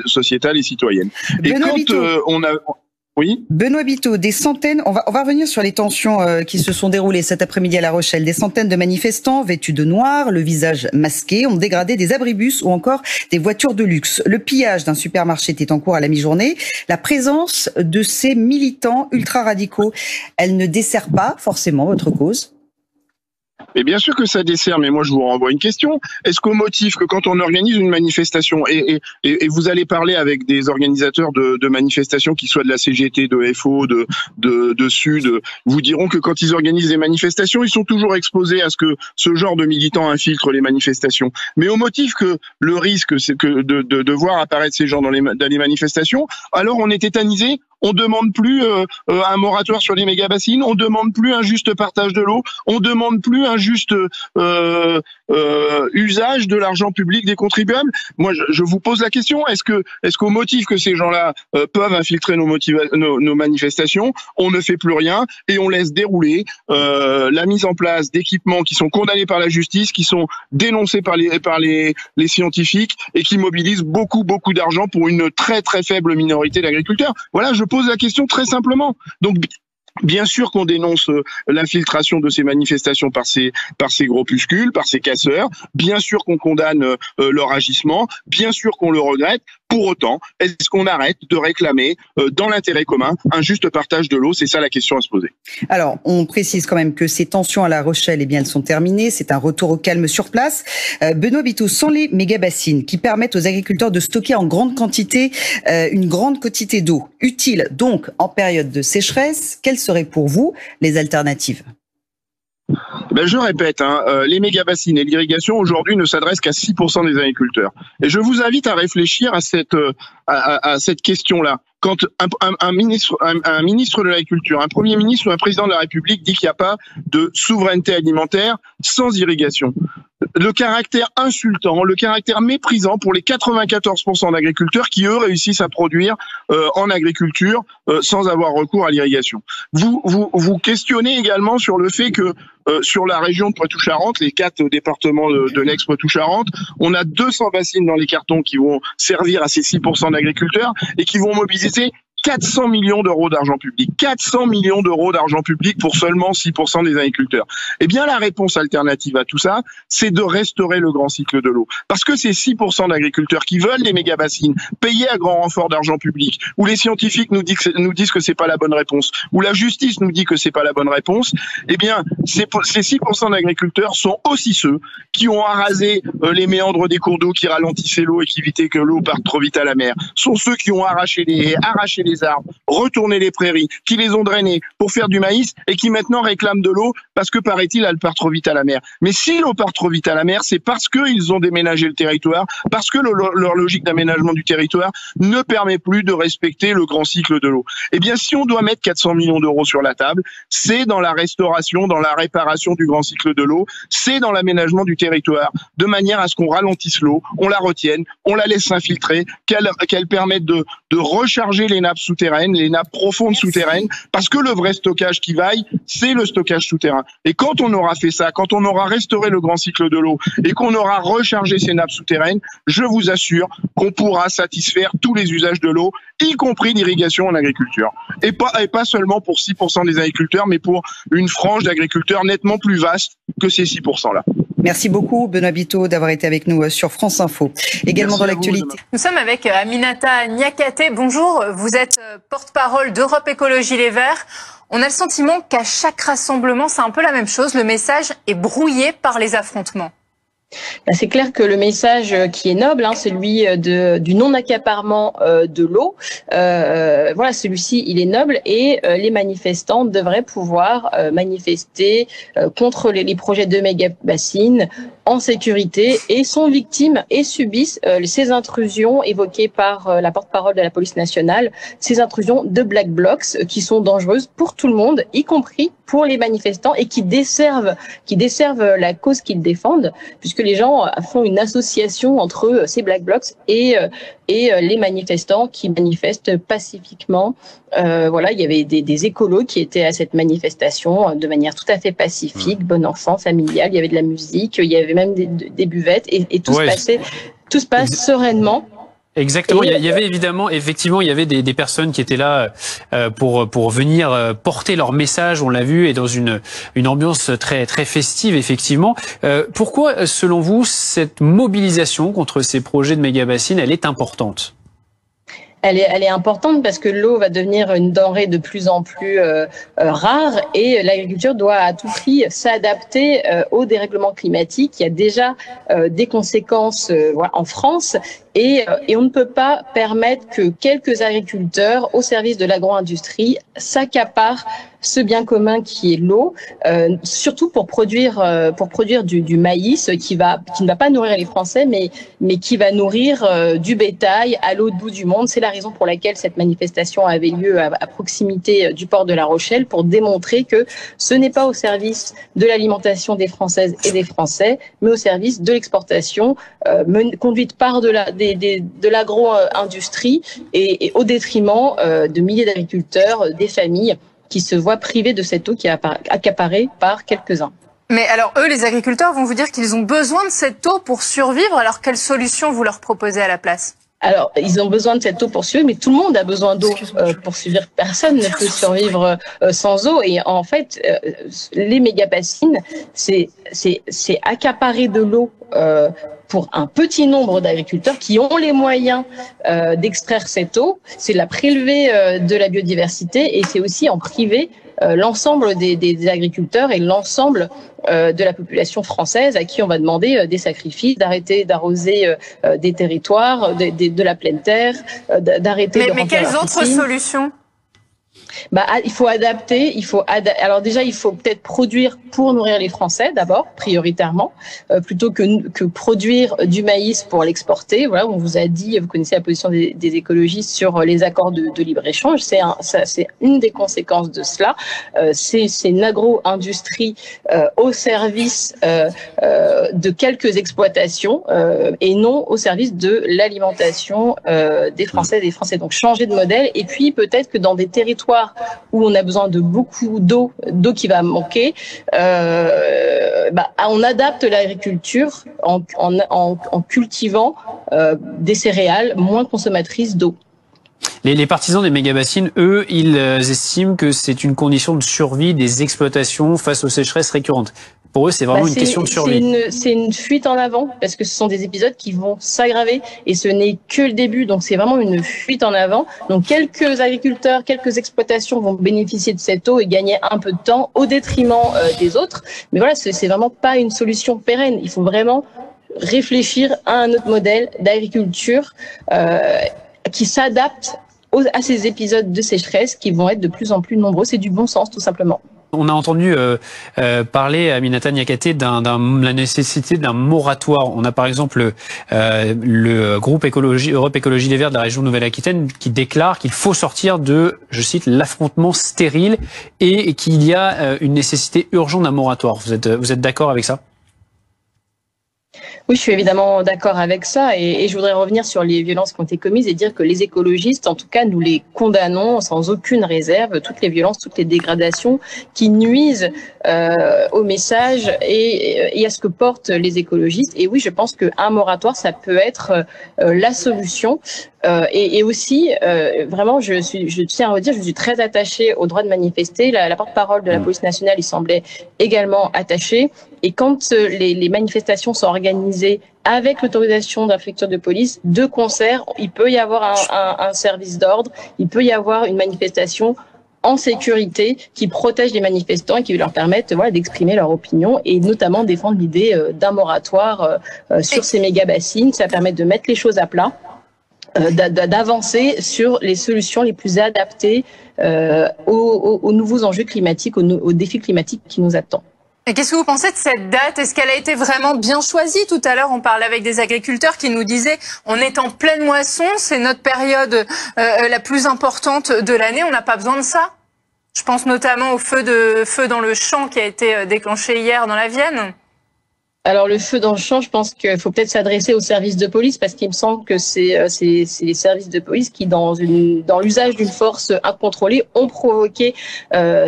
sociétale et citoyenne. Et quand on a... Oui. Benoît Biteau, des centaines, on va revenir sur les tensions qui se sont déroulées cet après-midi à La Rochelle. Des centaines de manifestants vêtus de noir, le visage masqué, ont dégradé des abribus ou encore des voitures de luxe. Le pillage d'un supermarché était en cours à la mi-journée. La présence de ces militants ultra-radicaux, elle ne dessert pas forcément votre cause? Et bien sûr que ça dessert, mais moi je vous renvoie une question. Est-ce qu'au motif que quand on organise une manifestation, et vous allez parler avec des organisateurs de manifestations qui soient de la CGT, de FO, de Sud, vous diront que quand ils organisent des manifestations, ils sont toujours exposés à ce que ce genre de militants infiltrent les manifestations. Mais au motif que le risque, c'est que de voir apparaître ces gens dans les manifestations, alors on est tétanisé. On demande plus un moratoire sur les méga-bassines, on demande plus un juste partage de l'eau, on demande plus un juste usage de l'argent public des contribuables. Moi, je vous pose la question, est-ce qu'au motif que ces gens-là peuvent infiltrer nos manifestations, on ne fait plus rien et on laisse dérouler la mise en place d'équipements qui sont condamnés par la justice, qui sont dénoncés par les scientifiques et qui mobilisent beaucoup d'argent pour une très très faible minorité d'agriculteurs. Voilà, je pose la question très simplement. Donc, bien sûr qu'on dénonce l'infiltration de ces manifestations par ces groupuscules, par ces casseurs. Bien sûr qu'on condamne leur agissement. Bien sûr qu'on le regrette. Pour autant, est-ce qu'on arrête de réclamer, dans l'intérêt commun, un juste partage de l'eau? C'est ça la question à se poser. Alors, on précise quand même que ces tensions à La Rochelle, eh bien, elles sont terminées. C'est un retour au calme sur place. Benoît Biteau, sans les méga-bassines qui permettent aux agriculteurs de stocker en grande quantité, une grande quantité d'eau, utile donc en période de sécheresse, quelles seraient pour vous les alternatives? Ben je répète, les méga-bassines et l'irrigation aujourd'hui ne s'adressent qu'à 6% des agriculteurs. Et je vous invite à réfléchir à cette question-là. Quand un ministre de l'Agriculture, un Premier ministre ou un président de la République dit qu'il n'y a pas de souveraineté alimentaire sans irrigation, le caractère insultant, le caractère méprisant pour les 94% d'agriculteurs qui, eux, réussissent à produire en agriculture sans avoir recours à l'irrigation. Vous questionnez également sur le fait que sur la région de Poitou-Charentes, les 4 départements de l'ex-Poitou-Charentes, on a 200 bassines dans les cartons qui vont servir à ces 6% d'agriculteurs et qui vont mobiliser 400 millions d'euros d'argent public. 400 millions d'euros d'argent public pour seulement 6% des agriculteurs. Eh bien, la réponse alternative à tout ça, c'est de restaurer le grand cycle de l'eau. Parce que ces 6% d'agriculteurs qui veulent les méga-bassines, payés à grand renfort d'argent public, où les scientifiques nous disent que c'est pas la bonne réponse, où la justice nous dit que c'est pas la bonne réponse, eh bien, ces 6% d'agriculteurs sont aussi ceux qui ont arasé les méandres des cours d'eau qui ralentissaient l'eau et qui évitaient que l'eau parte trop vite à la mer. Sont ceux qui ont arraché les haies, arraché les arbres, retourner les prairies, qui les ont drainés pour faire du maïs et qui maintenant réclament de l'eau parce que, paraît-il, elle part trop vite à la mer. Mais si l'eau part trop vite à la mer, c'est parce qu'ils ont déménagé le territoire, parce que leur logique d'aménagement du territoire ne permet plus de respecter le grand cycle de l'eau. Eh bien, si on doit mettre 400 millions d'euros sur la table, c'est dans la restauration, dans la réparation du grand cycle de l'eau, c'est dans l'aménagement du territoire, de manière à ce qu'on ralentisse l'eau, on la retienne, on la laisse s'infiltrer, qu'elle permette de recharger les nappes souterraines, les nappes profondes souterraines, parce que le vrai stockage qui vaille, c'est le stockage souterrain. Et quand on aura fait ça, quand on aura restauré le grand cycle de l'eau et qu'on aura rechargé ces nappes souterraines, je vous assure qu'on pourra satisfaire tous les usages de l'eau, y compris l'irrigation en agriculture. Et pas seulement pour 6% des agriculteurs, mais pour une frange d'agriculteurs nettement plus vaste que ces 6%-là. Merci beaucoup, Benoît Biteau, d'avoir été avec nous sur France Info. Également dans l'actualité. Nous sommes avec Aminata Niakate. Bonjour, vous êtes porte-parole d'Europe Écologie Les Verts. On a le sentiment qu'à chaque rassemblement, c'est un peu la même chose. Le message est brouillé par les affrontements. C'est clair que le message qui est noble, celui du non-accaparement de l'eau, voilà, celui-ci, il est noble et les manifestants devraient pouvoir manifester contre les projets de méga-bassines en sécurité et sont victimes et subissent ces intrusions évoquées par la porte-parole de la police nationale, ces intrusions de Black Blocs qui sont dangereuses pour tout le monde, y compris pour les manifestants et qui desservent la cause qu'ils défendent, puisque les gens font une association entre ces Black Blocs et les manifestants qui manifestent pacifiquement. Voilà, il y avait des écolos qui étaient à cette manifestation de manière tout à fait pacifique, bon enfant, familiale. Il y avait de la musique, il y avait même des buvettes et tout se passe sereinement. Exactement. Il y avait effectivement, il y avait des personnes qui étaient là pour venir porter leur message. On l'a vu, et dans une ambiance très très festive, effectivement. Pourquoi, selon vous, cette mobilisation contre ces projets de méga-bassines, elle est importante ? Elle est importante parce que l'eau va devenir une denrée de plus en plus rare et l'agriculture doit à tout prix s'adapter au dérèglement climatique. Il y a déjà des conséquences en France et on ne peut pas permettre que quelques agriculteurs au service de l'agro-industrie s'accaparent ce bien commun qui est l'eau, surtout pour produire du maïs qui ne va pas nourrir les Français, mais qui va nourrir du bétail à l'autre bout du monde. C'est la raison pour laquelle cette manifestation avait lieu à proximité du port de La Rochelle, pour démontrer que ce n'est pas au service de l'alimentation des Françaises et des Français, mais au service de l'exportation conduite par de l'agro-industrie et au détriment de milliers d'agriculteurs, des familles qui se voient privés de cette eau qui est accaparée par quelques-uns. Mais alors eux, les agriculteurs, vont vous dire qu'ils ont besoin de cette eau pour survivre. Alors quelle solution vous leur proposez à la place ? Alors, ils ont besoin de cette eau pour survivre, mais tout le monde a besoin d'eau pour survivre. Personne ne peut survivre sans eau. Et en fait, les méga-bassines, c'est accaparer de l'eau pour un petit nombre d'agriculteurs qui ont les moyens d'extraire cette eau. C'est la prélever de la biodiversité et c'est aussi en priver l'ensemble des agriculteurs et l'ensemble de la population française à qui on va demander des sacrifices, d'arrêter d'arroser des territoires, de la pleine terre, d'arrêter de remplir. Mais quelles autres solutions ? Il faut adapter, alors déjà il faut peut-être produire pour nourrir les Français d'abord, prioritairement, plutôt que produire du maïs pour l'exporter. Voilà, on vous a dit, vous connaissez la position des écologistes sur les accords de libre-échange, c'est une des conséquences de cela. C'est une agro-industrie au service de quelques exploitations et non au service de l'alimentation des Français et des Français. Donc changer de modèle et puis peut-être que dans des territoires où on a besoin de beaucoup d'eau qui va manquer, on adapte l'agriculture en cultivant des céréales moins consommatrices d'eau. Les partisans des méga-bassines, eux, ils estiment que c'est une condition de survie des exploitations face aux sécheresses récurrentes. Pour eux, c'est vraiment une question de survie. C'est une fuite en avant parce que ce sont des épisodes qui vont s'aggraver et ce n'est que le début. Donc c'est vraiment une fuite en avant. Donc quelques agriculteurs, quelques exploitations vont bénéficier de cette eau et gagner un peu de temps au détriment des autres. Mais voilà, c'est vraiment pas une solution pérenne. Il faut vraiment réfléchir à un autre modèle d'agriculture qui s'adapte à ces épisodes de sécheresse qui vont être de plus en plus nombreux. C'est du bon sens, tout simplement. On a entendu parler, Aminata Niakaté, la nécessité d'un moratoire. On a par exemple le groupe Europe Écologie Les Verts de la région Nouvelle-Aquitaine qui déclare qu'il faut sortir de, je cite, l'affrontement stérile et qu'il y a une nécessité urgente d'un moratoire. Vous êtes d'accord avec ça ? Oui, je suis évidemment d'accord avec ça et je voudrais revenir sur les violences qui ont été commises et dire que les écologistes, en tout cas, nous les condamnons sans aucune réserve, toutes les violences, toutes les dégradations qui nuisent au message et à ce que portent les écologistes. Et oui, je pense qu'un moratoire, ça peut être la solution. Et aussi, vraiment, je tiens à redire, je suis très attachée au droit de manifester. La porte-parole de la police nationale, il semblait également attaché. Et quand les manifestations sont organisées avec l'autorisation d'un préfecture de police, de concert, il peut y avoir un service d'ordre, il peut y avoir une manifestation en sécurité qui protège les manifestants et qui leur permettent d'exprimer leur opinion et notamment défendre l'idée d'un moratoire sur ces méga-bassines. Ça permet de mettre les choses à plat. D'avancer sur les solutions les plus adaptées aux nouveaux enjeux climatiques, aux défis climatiques qui nous attendent. Et qu'est-ce que vous pensez de cette date? Est-ce qu'elle a été vraiment bien choisie? Tout à l'heure, on parlait avec des agriculteurs qui nous disaient on est en pleine moisson, c'est notre période la plus importante de l'année, on n'a pas besoin de ça. Je pense notamment au feu dans le champ qui a été déclenché hier dans la Vienne. Alors le feu dans le champ, je pense qu'il faut peut-être s'adresser aux services de police parce qu'il me semble que c'est les services de police qui, dans l'usage d'une force incontrôlée, ont provoqué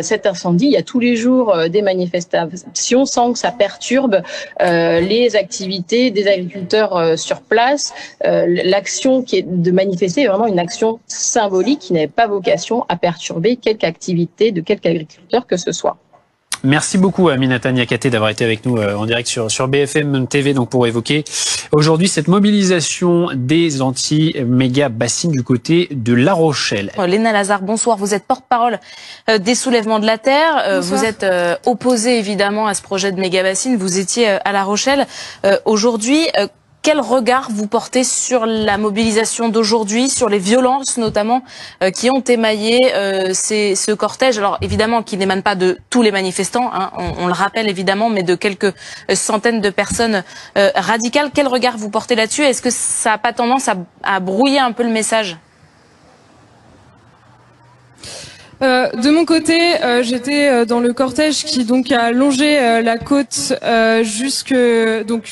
cet incendie. Il y a tous les jours des manifestations sans que ça perturbe les activités des agriculteurs sur place. L'action qui est de manifester est vraiment une action symbolique qui n'avait pas vocation à perturber quelque activité de quelque agriculteur que ce soit. Merci beaucoup Aminata Niakaté d'avoir été avec nous en direct sur BFM TV donc pour évoquer aujourd'hui cette mobilisation des anti-méga-bassines du côté de La Rochelle. Léna Lazare, bonsoir. Vous êtes porte-parole des soulèvements de la terre. Vous êtes opposée évidemment à ce projet de méga-bassines. Vous étiez à La Rochelle. Aujourd'hui, quel regard vous portez sur la mobilisation d'aujourd'hui, sur les violences notamment qui ont émaillé ce cortège? Alors évidemment qui n'émane pas de tous les manifestants, hein, on le rappelle évidemment, mais de quelques centaines de personnes radicales. Quel regard vous portez là-dessus? Est-ce que ça n'a pas tendance à brouiller un peu le message? De mon côté, j'étais dans le cortège qui donc a longé la côte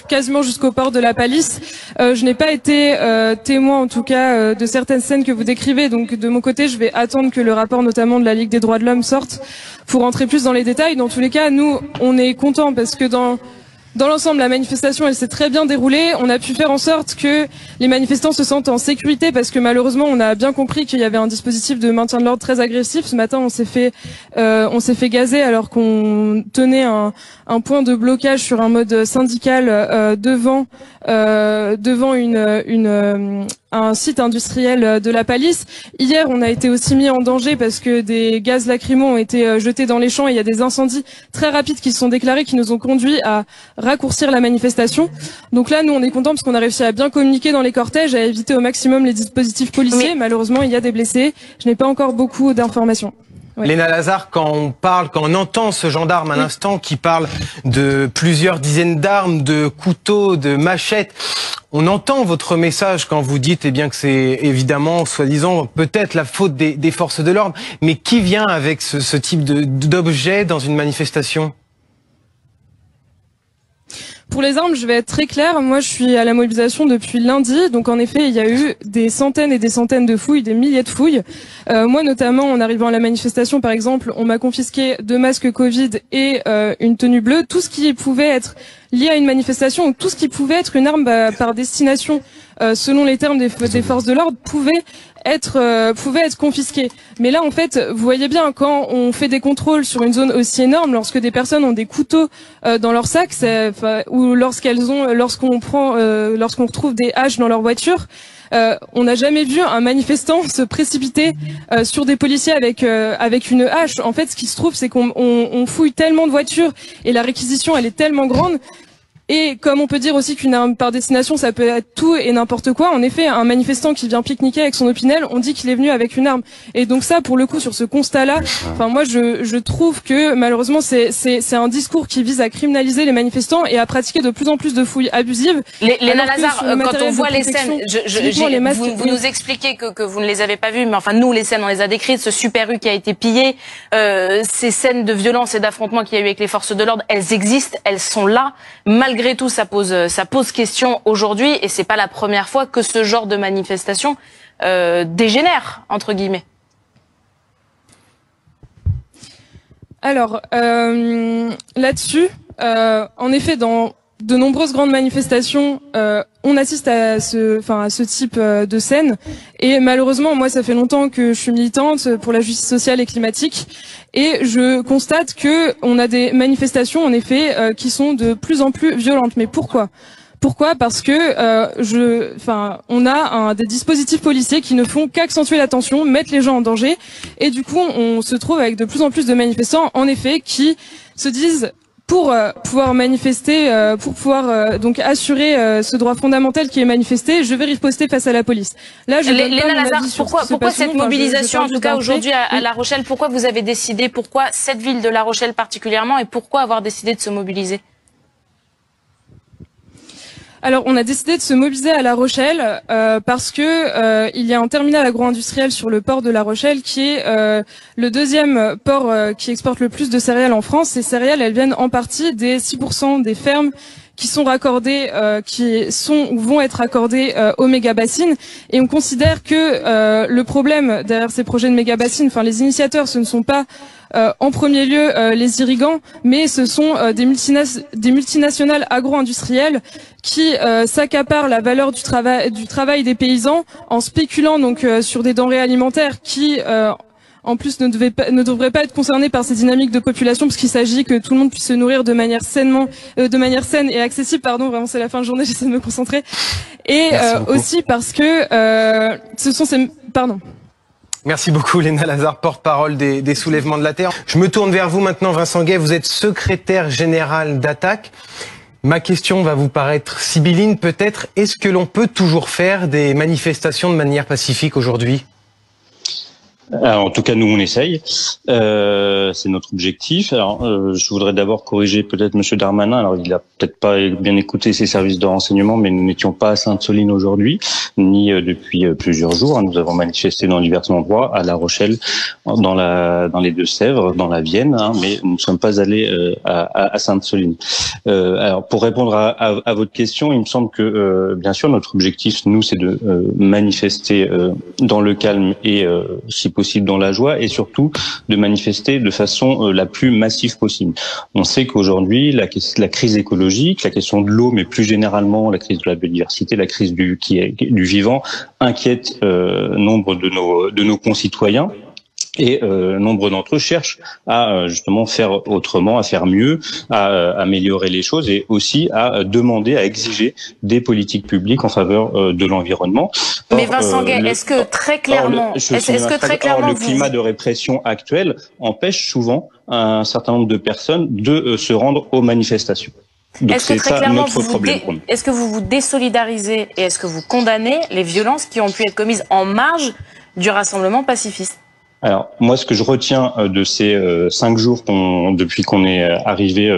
quasiment jusqu'au port de la Palisse. Je n'ai pas été témoin en tout cas de certaines scènes que vous décrivez. Donc de mon côté, je vais attendre que le rapport notamment de la Ligue des droits de l'homme sorte pour rentrer plus dans les détails. Dans tous les cas, nous, on est contents parce que dans dans l'ensemble, la manifestation, elle s'est très bien déroulée. On a pu faire en sorte que les manifestants se sentent en sécurité parce que malheureusement, on a bien compris qu'il y avait un dispositif de maintien de l'ordre très agressif. Ce matin, on s'est fait gazer alors qu'on tenait un point de blocage sur un mode syndical devant un site industriel de la Palisse. Hier, on a été aussi mis en danger parce que des gaz lacrymaux ont été jetés dans les champs et il y a des incendies très rapides qui se sont déclarés qui nous ont conduits à raccourcir la manifestation. Donc là, nous, on est contents parce qu'on a réussi à bien communiquer dans les cortèges, à éviter au maximum les dispositifs policiers. Mais malheureusement, il y a des blessés. Je n'ai pas encore beaucoup d'informations. Oui. Léna Lazare, quand on entend ce gendarme à l'instant qui parle de plusieurs dizaines d'armes, de couteaux, de machettes, on entend votre message quand vous dites bien que c'est évidemment, soi-disant, peut-être la faute des forces de l'ordre, mais qui vient avec ce type d'objet dans une manifestation ? Pour les armes, je vais être très claire. Moi, je suis à la mobilisation depuis lundi. Donc, en effet, il y a eu des centaines et des centaines de fouilles, des milliers de fouilles. Moi, notamment, en arrivant à la manifestation, par exemple, on m'a confisqué 2 masques Covid et une tenue bleue. Tout ce qui pouvait être lié à une manifestation, ou tout ce qui pouvait être une arme par destination, selon les termes des forces de l'ordre, pouvait être confisqué. Mais là, en fait, vous voyez bien, quand on fait des contrôles sur une zone aussi énorme, lorsque des personnes ont des couteaux dans leur sac, ou lorsqu'on retrouve des haches dans leur voiture, on n'a jamais vu un manifestant se précipiter sur des policiers avec une hache. En fait, ce qui se trouve, c'est qu'on fouille tellement de voitures et la réquisition, elle est tellement grande. Et comme on peut dire aussi qu'une arme par destination, ça peut être tout et n'importe quoi. En effet, un manifestant qui vient pique-niquer avec son Opinel, on dit qu'il est venu avec une arme. Et donc ça, pour le coup, sur ce constat-là, enfin moi, je trouve que malheureusement, c'est un discours qui vise à criminaliser les manifestants et à pratiquer de plus en plus de fouilles abusives. Léna Lazare, quand on voit les scènes, vous nous expliquez que vous ne les avez pas vues, mais enfin nous, les scènes, on les a décrites. Ce Super U qui a été pillé, ces scènes de violence et d'affrontement qu'il y a eu avec les forces de l'ordre, elles existent, elles sont là. Malgré tout, ça pose question aujourd'hui, et c'est pas la première fois que ce genre de manifestation dégénère, entre guillemets. Alors, là-dessus, en effet, dans de nombreuses grandes manifestations, on assiste à ce type de scène. Et malheureusement, moi, ça fait longtemps que je suis militante pour la justice sociale et climatique. Et je constate que on a des manifestations, en effet, qui sont de plus en plus violentes. Mais pourquoi ? Pourquoi ? Parce que on a des dispositifs policiers qui ne font qu'accentuer la tension, mettre les gens en danger. Et du coup, on se trouve avec de plus en plus de manifestants, en effet, qui se disent pour pouvoir manifester, pour pouvoir donc assurer ce droit fondamental qui est manifesté, je vais riposter face à la police. Là, Léna Lazare, pourquoi cette mobilisation, en tout cas aujourd'hui à La Rochelle, pourquoi vous avez décidé, pourquoi cette ville de La Rochelle particulièrement, et pourquoi avoir décidé de se mobiliser ? Alors, on a décidé de se mobiliser à La Rochelle parce que il y a un terminal agro-industriel sur le port de La Rochelle qui est le deuxième port qui exporte le plus de céréales en France. Ces céréales, elles viennent en partie des 6% des fermes qui sont raccordées, ou vont être raccordées aux méga-bassines. Et on considère que le problème derrière ces projets de méga-bassines, enfin les initiateurs, ce ne sont pas en premier lieu les irrigants, mais ce sont des multinationales agro-industrielles qui s'accaparent la valeur du travail des paysans en spéculant donc sur des denrées alimentaires qui en plus ne devraient pas être concernés par ces dynamiques de population, parce qu'il s'agit que tout le monde puisse se nourrir de manière saine et accessible. Pardon, vraiment c'est la fin de journée, j'essaie de me concentrer. Et aussi parce que ce sont ces... Pardon. Merci beaucoup Léna Lazare, porte-parole des Soulèvements de la Terre. Je me tourne vers vous maintenant, Vincent Gay, vous êtes secrétaire général d'Attac. Ma question va vous paraître sibylline peut-être. Est-ce que l'on peut toujours faire des manifestations de manière pacifique aujourd'hui ? Alors, en tout cas, nous, on essaye. C'est notre objectif. Alors, je voudrais d'abord corriger peut-être Monsieur Darmanin. Alors, il a peut-être pas bien écouté ses services de renseignement, mais nous n'étions pas à Sainte-Soline aujourd'hui, ni depuis plusieurs jours. Nous avons manifesté dans divers endroits, à La Rochelle, dans les Deux-Sèvres, dans la Vienne, mais nous ne sommes pas allés à Sainte-Soline. Alors, pour répondre à votre question, il me semble que, bien sûr, notre objectif, nous, c'est de manifester dans le calme et, si possible, possible dans la joie et surtout de manifester de façon la plus massive possible. On sait qu'aujourd'hui, la crise écologique, la question de l'eau, mais plus généralement la crise de la biodiversité, la crise du vivant, inquiète nombre de nos concitoyens. Et nombre d'entre eux cherchent à justement faire autrement, à faire mieux, à améliorer les choses et aussi à demander, à exiger des politiques publiques en faveur de l'environnement. Mais Vincent Gay, est-ce que très clairement, le climat de répression actuel empêche souvent un certain nombre de personnes de se rendre aux manifestations. Donc est-ce que très clairement, est-ce que vous vous désolidarisez et est-ce que vous condamnez les violences qui ont pu être commises en marge du rassemblement pacifiste? Alors moi, ce que je retiens de ces 5 jours depuis qu'on est arrivé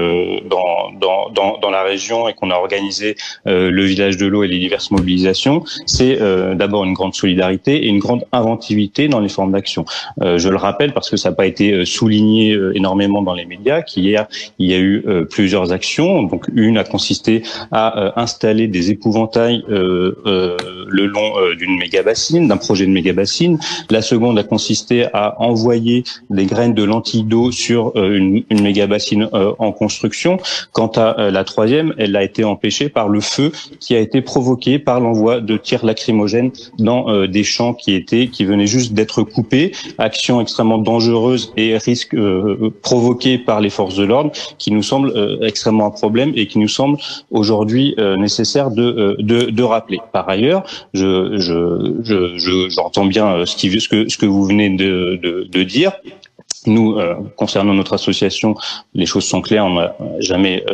dans la région et qu'on a organisé le village de l'eau et les diverses mobilisations, c'est d'abord une grande solidarité et une grande inventivité dans les formes d'action. Je le rappelle parce que ça n'a pas été souligné énormément dans les médias qu'hier il y a eu plusieurs actions. Donc une a consisté à installer des épouvantails le long d'une méga-bassine, d'un projet de méga-bassine. La seconde a consisté à envoyer des graines de lentilles d'eau sur une méga-bassine en construction. Quant à la troisième, elle a été empêchée par le feu qui a été provoqué par l'envoi de tirs lacrymogènes dans des champs qui venaient juste d'être coupés. Action extrêmement dangereuse et risque provoqué par les forces de l'ordre qui nous semble extrêmement un problème et qui nous semble aujourd'hui nécessaire de rappeler. Par ailleurs, j'entends bien ce que vous venez de dire. Nous, concernant notre association, les choses sont claires. On n'a jamais,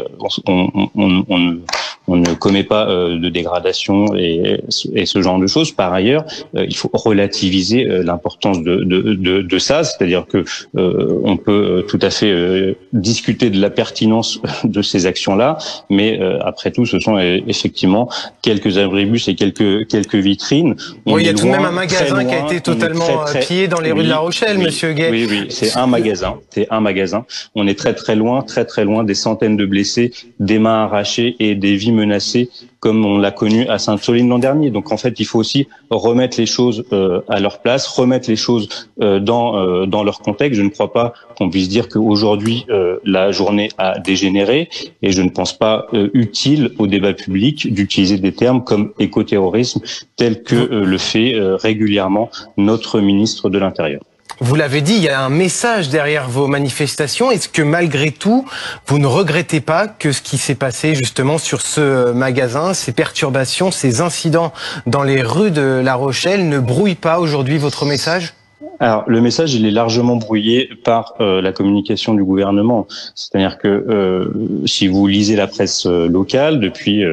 on ne commet pas de dégradation et ce genre de choses. Par ailleurs, il faut relativiser l'importance de ça, c'est-à-dire que on peut tout à fait discuter de la pertinence de ces actions-là, mais après tout, ce sont effectivement quelques abribus et quelques vitrines. Oui, il y a tout de même un magasin qui a été totalement pillé dans les rues de La Rochelle, Monsieur Gay. Oui, c'est un magasin. On est très loin des centaines de blessés, des mains arrachées et des vies menacées, comme on l'a connu à Sainte-Soline l'an dernier. Donc en fait, il faut aussi remettre les choses à leur place, remettre les choses dans leur contexte. Je ne crois pas qu'on puisse dire qu'aujourd'hui la journée a dégénéré, et je ne pense pas utile au débat public d'utiliser des termes comme écoterrorisme, tel que le fait régulièrement notre ministre de l'Intérieur. Vous l'avez dit, il y a un message derrière vos manifestations. Est-ce que malgré tout, vous ne regrettez pas que ce qui s'est passé justement sur ce magasin, ces perturbations, ces incidents dans les rues de La Rochelle ne brouillent pas aujourd'hui votre message ? Alors, le message, il est largement brouillé par la communication du gouvernement. C'est-à-dire que si vous lisez la presse locale depuis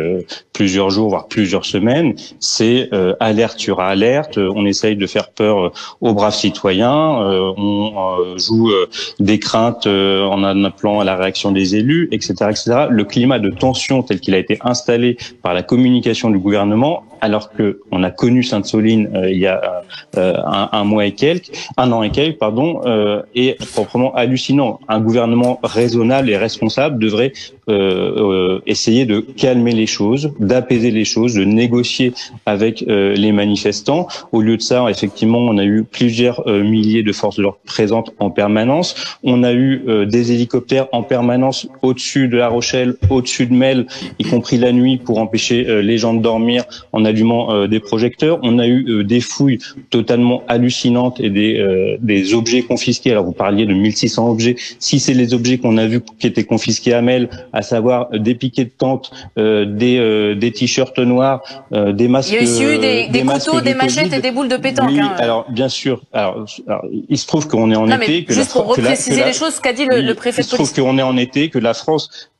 plusieurs jours, voire plusieurs semaines, c'est alerte sur alerte. On essaye de faire peur aux braves citoyens. On joue des craintes en appelant à la réaction des élus, etc., etc. Le climat de tension tel qu'il a été installé par la communication du gouvernement, alors que on a connu Sainte-Soline il y a un an et quelques, est proprement hallucinant. Un gouvernement raisonnable et responsable devrait essayer de calmer les choses, d'apaiser les choses, de négocier avec les manifestants. Au lieu de ça, effectivement, on a eu plusieurs milliers de forces de l'ordre présentes en permanence. On a eu des hélicoptères en permanence au-dessus de La Rochelle, au-dessus de Melle, y compris la nuit, pour empêcher les gens de dormir en allumant des projecteurs. On a eu des fouilles totalement hallucinantes et des objets confisqués. Alors vous parliez de 1600 objets. Si c'est les objets qu'on a vus qui étaient confisqués à Melle, à savoir des piquets de tente, des t-shirts noirs, des masques. Il y a eu des couteaux, des machettes et des boules de pétanque. Oui, alors bien sûr. Alors il se trouve qu'on est en été. Juste pour repréciser les choses, ce qu'a dit le préfet de police. Il se trouve qu'on est en été, que la France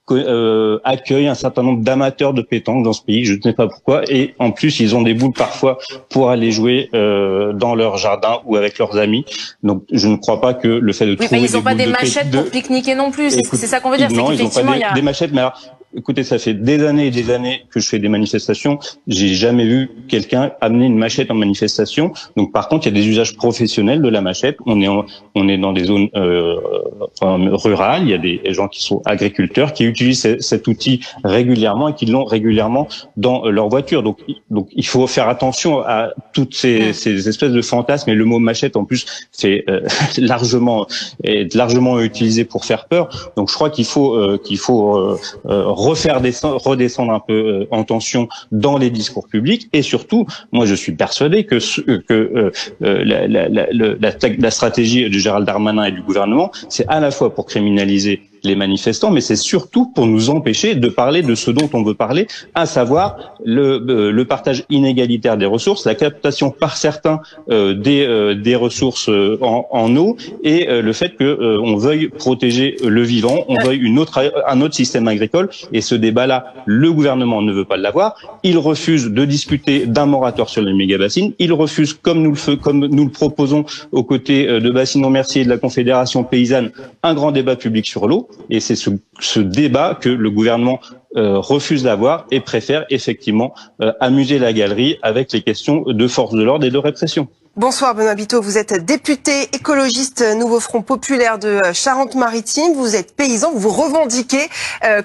accueille un certain nombre d'amateurs de pétanque dans ce pays, je ne sais pas pourquoi, et en plus ils ont des boules parfois pour aller jouer dans leur jardin ou avec leurs amis. Donc je ne crois pas que le fait de trouver ils n'ont pas des machettes pour pique-niquer non plus. C'est ça qu'on veut dire. Non, ils n'ont pas des machettes, mais alors écoutez, ça fait des années et des années que je fais des manifestations. J'ai jamais vu quelqu'un amener une machette en manifestation. Donc, par contre, il y a des usages professionnels de la machette. On est dans des zones rurales. Il y a des gens qui sont agriculteurs, qui utilisent cet outil régulièrement et qui l'ont régulièrement dans leur voiture. Donc, il faut faire attention à toutes ces espèces de fantasmes. Et le mot machette, en plus, c'est largement utilisé pour faire peur. Donc, je crois qu'il faut redescendre un peu en tension dans les discours publics. Et surtout, moi, je suis persuadé que la stratégie de Gérald Darmanin et du gouvernement, c'est à la fois pour criminaliser les manifestants, mais c'est surtout pour nous empêcher de parler de ce dont on veut parler, à savoir le partage inégalitaire des ressources, la captation par certains des ressources en eau, et le fait que on veuille protéger le vivant, on veuille un autre système agricole. Et ce débat-là, le gouvernement ne veut pas l'avoir. Il refuse de discuter d'un moratoire sur les méga-bassines. Il refuse, comme nous le proposons aux côtés de Bassines Mercier et de la Confédération paysanne, un grand débat public sur l'eau. Et c'est ce débat que le gouvernement refuse d'avoir et préfère effectivement amuser la galerie avec les questions de force de l'ordre et de répression. Bonsoir Benoît Biteau, vous êtes député écologiste Nouveau Front Populaire de Charente-Maritime, vous êtes paysan, vous vous revendiquez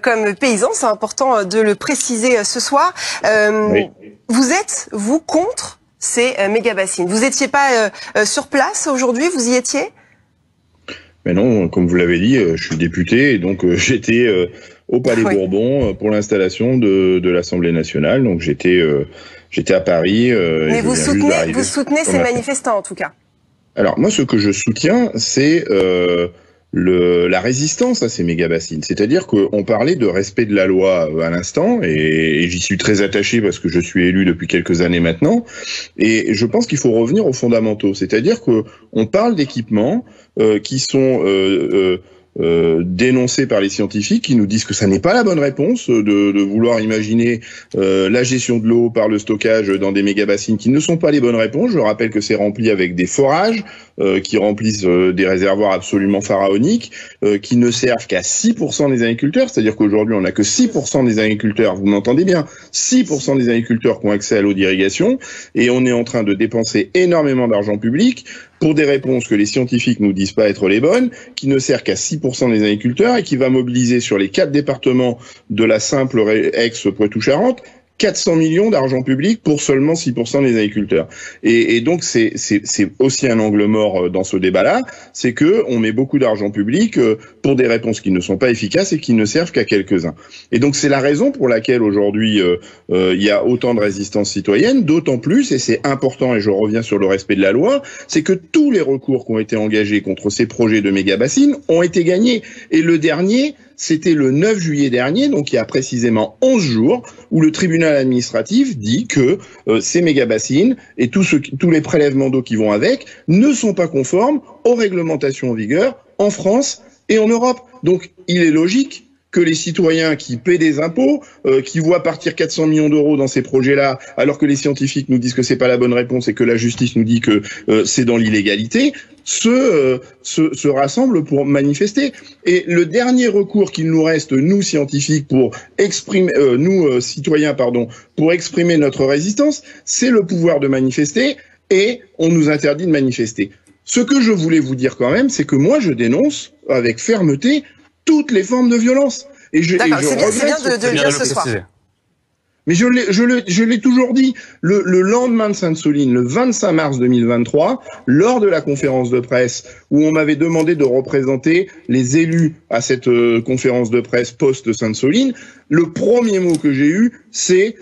comme paysan, c'est important de le préciser ce soir. Oui. Vous êtes, vous, contre ces méga-bassines. Vous n'étiez pas sur place aujourd'hui, vous y étiez ? Mais non, comme vous l'avez dit, je suis député et donc j'étais au Palais Bourbon pour l'installation de l'Assemblée nationale. Donc j'étais à Paris. Mais vous soutenez ces manifestants en tout cas. Alors moi, ce que je soutiens, c'est la résistance à ces méga-bassines. C'est-à-dire qu'on parlait de respect de la loi à l'instant, et j'y suis très attaché parce que je suis élu depuis quelques années maintenant, et je pense qu'il faut revenir aux fondamentaux. C'est-à-dire qu'on parle d'équipements qui sont dénoncés par les scientifiques qui nous disent que ça n'est pas la bonne réponse de vouloir imaginer la gestion de l'eau par le stockage dans des méga-bassines qui ne sont pas les bonnes réponses. Je rappelle que c'est rempli avec des forages qui remplissent des réservoirs absolument pharaoniques qui ne servent qu'à 6% des agriculteurs, c'est-à-dire qu'aujourd'hui on n'a que 6% des agriculteurs, vous m'entendez bien, 6% des agriculteurs qui ont accès à l'eau d'irrigation, et on est en train de dépenser énormément d'argent public pour des réponses que les scientifiques nous disent pas être les bonnes, qui ne sert qu'à 6% des agriculteurs et qui va mobiliser sur les 4 départements de la simple ex-Poitou-Charentes 400 millions d'argent public pour seulement 6% des agriculteurs. Et donc c'est aussi un angle mort dans ce débat-là, c'est que on met beaucoup d'argent public pour des réponses qui ne sont pas efficaces et qui ne servent qu'à quelques-uns. Et donc c'est la raison pour laquelle aujourd'hui il y a autant de résistance citoyenne, d'autant plus, et c'est important, et je reviens sur le respect de la loi, c'est que tous les recours qui ont été engagés contre ces projets de méga-bassines ont été gagnés. Et le dernier, c'était le 9 juillet dernier, donc il y a précisément 11 jours, où le tribunal administratif dit que ces méga-bassines et tous les prélèvements d'eau qui vont avec ne sont pas conformes aux réglementations en vigueur en France et en Europe. Donc il est logique que les citoyens qui paient des impôts, qui voient partir 400 millions d'euros dans ces projets-là, alors que les scientifiques nous disent que c'est pas la bonne réponse et que la justice nous dit que c'est dans l'illégalité, se rassemblent pour manifester. Et le dernier recours qu'il nous reste, nous scientifiques, pour exprimer, citoyens, pour exprimer notre résistance, c'est le pouvoir de manifester, et on nous interdit de manifester. Ce que je voulais vous dire quand même, c'est que moi je dénonce avec fermeté toutes les formes de violence. D'accord, c'est bien de le dire ce soir. Mais je l'ai toujours dit. Le lendemain de Sainte-Soline, le 25 mars 2023, lors de la conférence de presse où on m'avait demandé de représenter les élus à cette conférence de presse post-Sainte-Soline, le premier mot que j'ai eu, c'est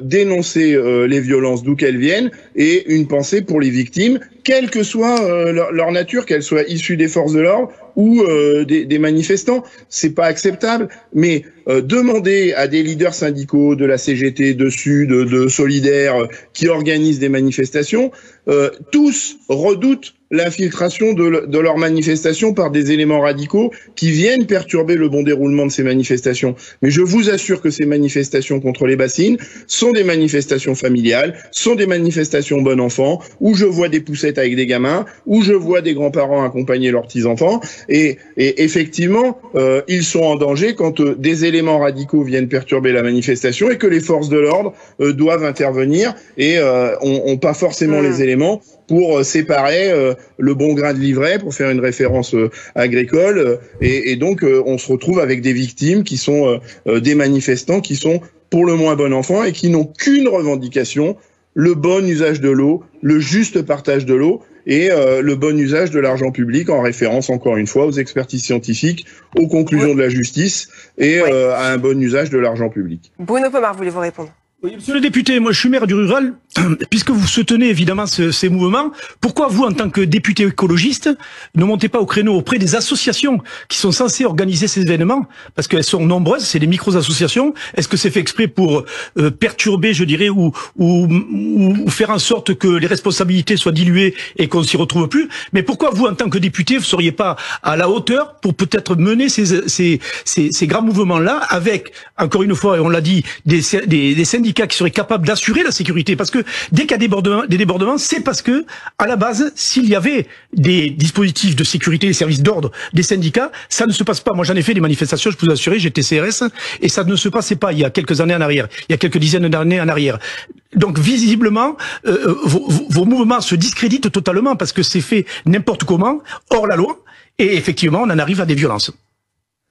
dénoncer les violences d'où qu'elles viennent et une pensée pour les victimes, quelle que soit leur nature, qu'elles soient issues des forces de l'ordre ou des manifestants. C'est pas acceptable. Mais demander à des leaders syndicaux de la CGT, de Sud, de Solidaire, qui organisent des manifestations, tous redoutent l'infiltration de leurs manifestations par des éléments radicaux qui viennent perturber le bon déroulement de ces manifestations. Mais je vous assure que ces manifestations contre les bassines sont des manifestations familiales, sont des manifestations bon enfant, où je vois des poussettes avec des gamins, où je vois des grands-parents accompagner leurs petits-enfants, et effectivement, ils sont en danger quand des éléments radicaux viennent perturber la manifestation et que les forces de l'ordre doivent intervenir et ont pas forcément les éléments pour séparer le bon grain de livret, pour faire une référence agricole, et donc on se retrouve avec des victimes qui sont des manifestants qui sont pour le moins bon enfant et qui n'ont qu'une revendication, le bon usage de l'eau, le juste partage de l'eau et le bon usage de l'argent public, en référence encore une fois aux expertises scientifiques, aux conclusions de la justice et à un bon usage de l'argent public. Bruno Pomar, voulez-vous répondre? Oui, monsieur le député, moi je suis maire du rural, puisque vous soutenez évidemment ces mouvements, pourquoi vous, en tant que député écologiste, ne montez pas au créneau auprès des associations qui sont censées organiser ces événements? Parce qu'elles sont nombreuses, c'est des micro-associations. Est-ce que c'est fait exprès pour perturber, je dirais, ou faire en sorte que les responsabilités soient diluées et qu'on s'y retrouve plus? Mais pourquoi vous, en tant que député, vous ne seriez pas à la hauteur pour peut-être mener ces grands mouvements-là avec, encore une fois, et on l'a dit, des syndicats qui seraient capables d'assurer la sécurité, parce que dès qu'il y a des débordements, c'est parce que, à la base, s'il y avait des dispositifs de sécurité, des services d'ordre, des syndicats, ça ne se passe pas. Moi, j'en ai fait des manifestations, je peux vous assurer, j'étais CRS, et ça ne se passait pas il y a quelques années en arrière, il y a quelques dizaines d'années en arrière. Donc, visiblement, vos mouvements se discréditent totalement parce que c'est fait n'importe comment, hors la loi, et effectivement, on en arrive à des violences.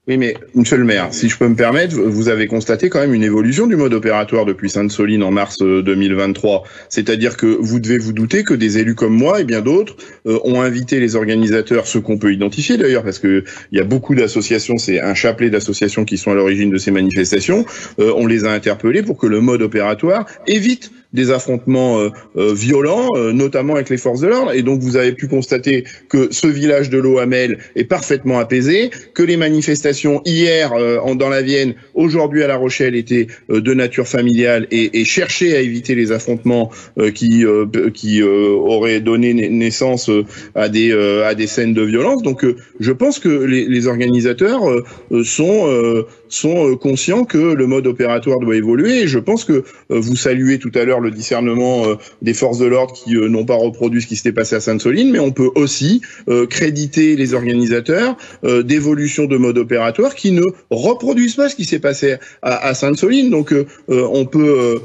Oui, mais monsieur le maire, si je peux me permettre, vous avez constaté quand même une évolution du mode opératoire depuis Sainte-Soline en mars 2023. C'est-à-dire que vous devez vous douter que des élus comme moi et bien d'autres ont invité les organisateurs, ceux qu'on peut identifier d'ailleurs, parce que il y a beaucoup d'associations, c'est un chapelet d'associations qui sont à l'origine de ces manifestations. On les a interpellés pour que le mode opératoire évite des affrontements violents, notamment avec les forces de l'ordre. Et donc vous avez pu constater que ce village de l'eau Hamel est parfaitement apaisé, que les manifestations hier dans la Vienne, aujourd'hui à La Rochelle, étaient de nature familiale et cherchaient à éviter les affrontements qui auraient donné naissance à des scènes de violence. Donc je pense que les organisateurs sont conscients que le mode opératoire doit évoluer. Et je pense que vous saluez tout à l'heure le discernement des forces de l'ordre qui n'ont pas reproduit ce qui s'était passé à Sainte-Soline, mais on peut aussi créditer les organisateurs d'évolution de mode opératoire qui ne reproduisent pas ce qui s'est passé à Sainte-Soline. Donc on peut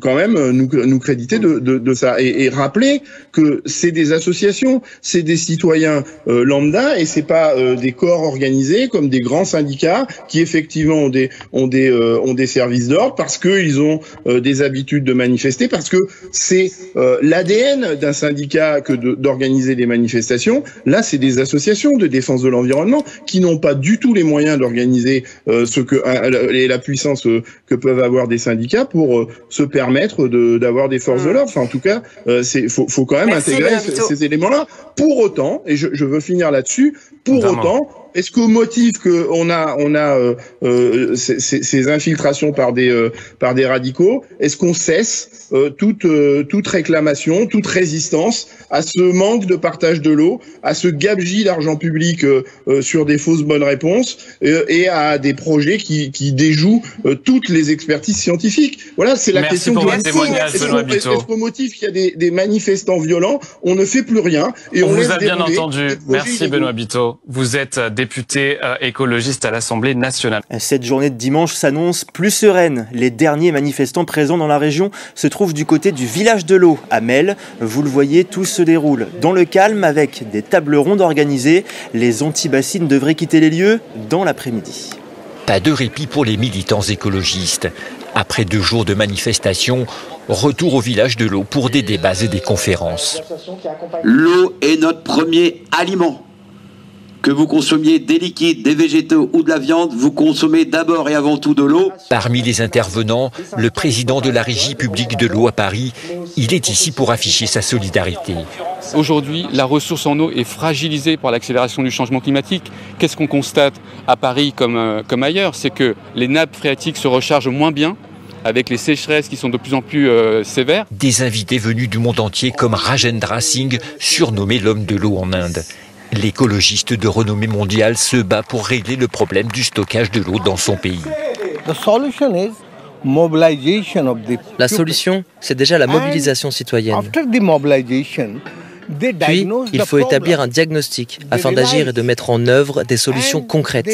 quand même nous créditer de ça et rappeler que c'est des associations, c'est des citoyens lambda et c'est pas des corps organisés comme des grands syndicats qui effectivement ont des services d'ordre parce qu'ils ont des habitudes de manifester, parce que c'est l'ADN d'un syndicat que d'organiser des manifestations. Là, c'est des associations de défense de l'environnement qui n'ont pas du tout les moyens d'organiser la puissance que peuvent avoir des syndicats pour se permettre d'avoir des forces de l'ordre. Enfin, en tout cas, faut quand même intégrer ces éléments-là. Pour autant, et je veux finir là-dessus, pour autant, est-ce qu'au motif qu'on a ces infiltrations par des radicaux, est-ce qu'on cesse toute réclamation, toute résistance à ce manque de partage de l'eau, à ce gabegie d'argent public sur des fausses bonnes réponses et à des projets qui déjouent toutes les expertises scientifiques? Voilà, c'est la question. Est-ce qu'au motif qu'il y a des manifestants violents, on ne fait plus rien et on vous a bien entendu. Merci Benoît Biteau. Vous êtes député écologiste à l'Assemblée nationale. Cette journée de dimanche s'annonce plus sereine. Les derniers manifestants présents dans la région se trouvent du côté du village de l'eau, à Mel. Vous le voyez, tout se déroule dans le calme avec des tables rondes organisées. Les anti-bassines devraient quitter les lieux dans l'après-midi. Pas de répit pour les militants écologistes. Après 2 jours de manifestations, retour au village de l'eau pour des débats et des conférences. L'eau est notre premier aliment. Que vous consommiez des liquides, des végétaux ou de la viande, vous consommez d'abord et avant tout de l'eau. Parmi les intervenants, le président de la Régie publique de l'eau à Paris, il est ici pour afficher sa solidarité. Aujourd'hui, la ressource en eau est fragilisée par l'accélération du changement climatique. Qu'est-ce qu'on constate à Paris comme ailleurs? C'est que les nappes phréatiques se rechargent moins bien, avec les sécheresses qui sont de plus en plus sévères. Des invités venus du monde entier comme Rajendra Singh, surnommé l'homme de l'eau en Inde. L'écologiste de renommée mondiale se bat pour régler le problème du stockage de l'eau dans son pays. La solution, c'est déjà la mobilisation citoyenne. Puis, il faut établir un diagnostic afin d'agir et de mettre en œuvre des solutions concrètes.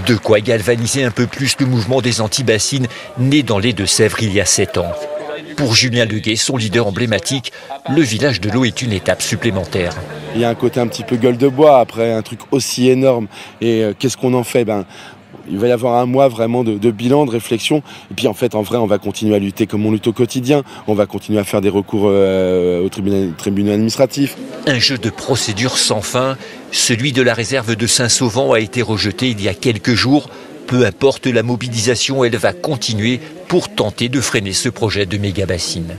De quoi galvaniser un peu plus le mouvement des anti-bassines né dans les Deux-Sèvres il y a 7 ans. Pour Julien Leguet, son leader emblématique, le village de l'eau est une étape supplémentaire. Il y a un côté un petit peu gueule de bois après un truc aussi énorme. Et qu'est-ce qu'on en fait? Il va y avoir un mois vraiment de bilan, de réflexion. Et puis en fait, en vrai, on va continuer à lutter comme on lutte au quotidien. On va continuer à faire des recours au tribunal administratif. Un jeu de procédure sans fin. Celui de la réserve de Saint-Sauvent a été rejeté il y a quelques jours. Peu importe la mobilisation, elle va continuer pour tenter de freiner ce projet de méga-bassine.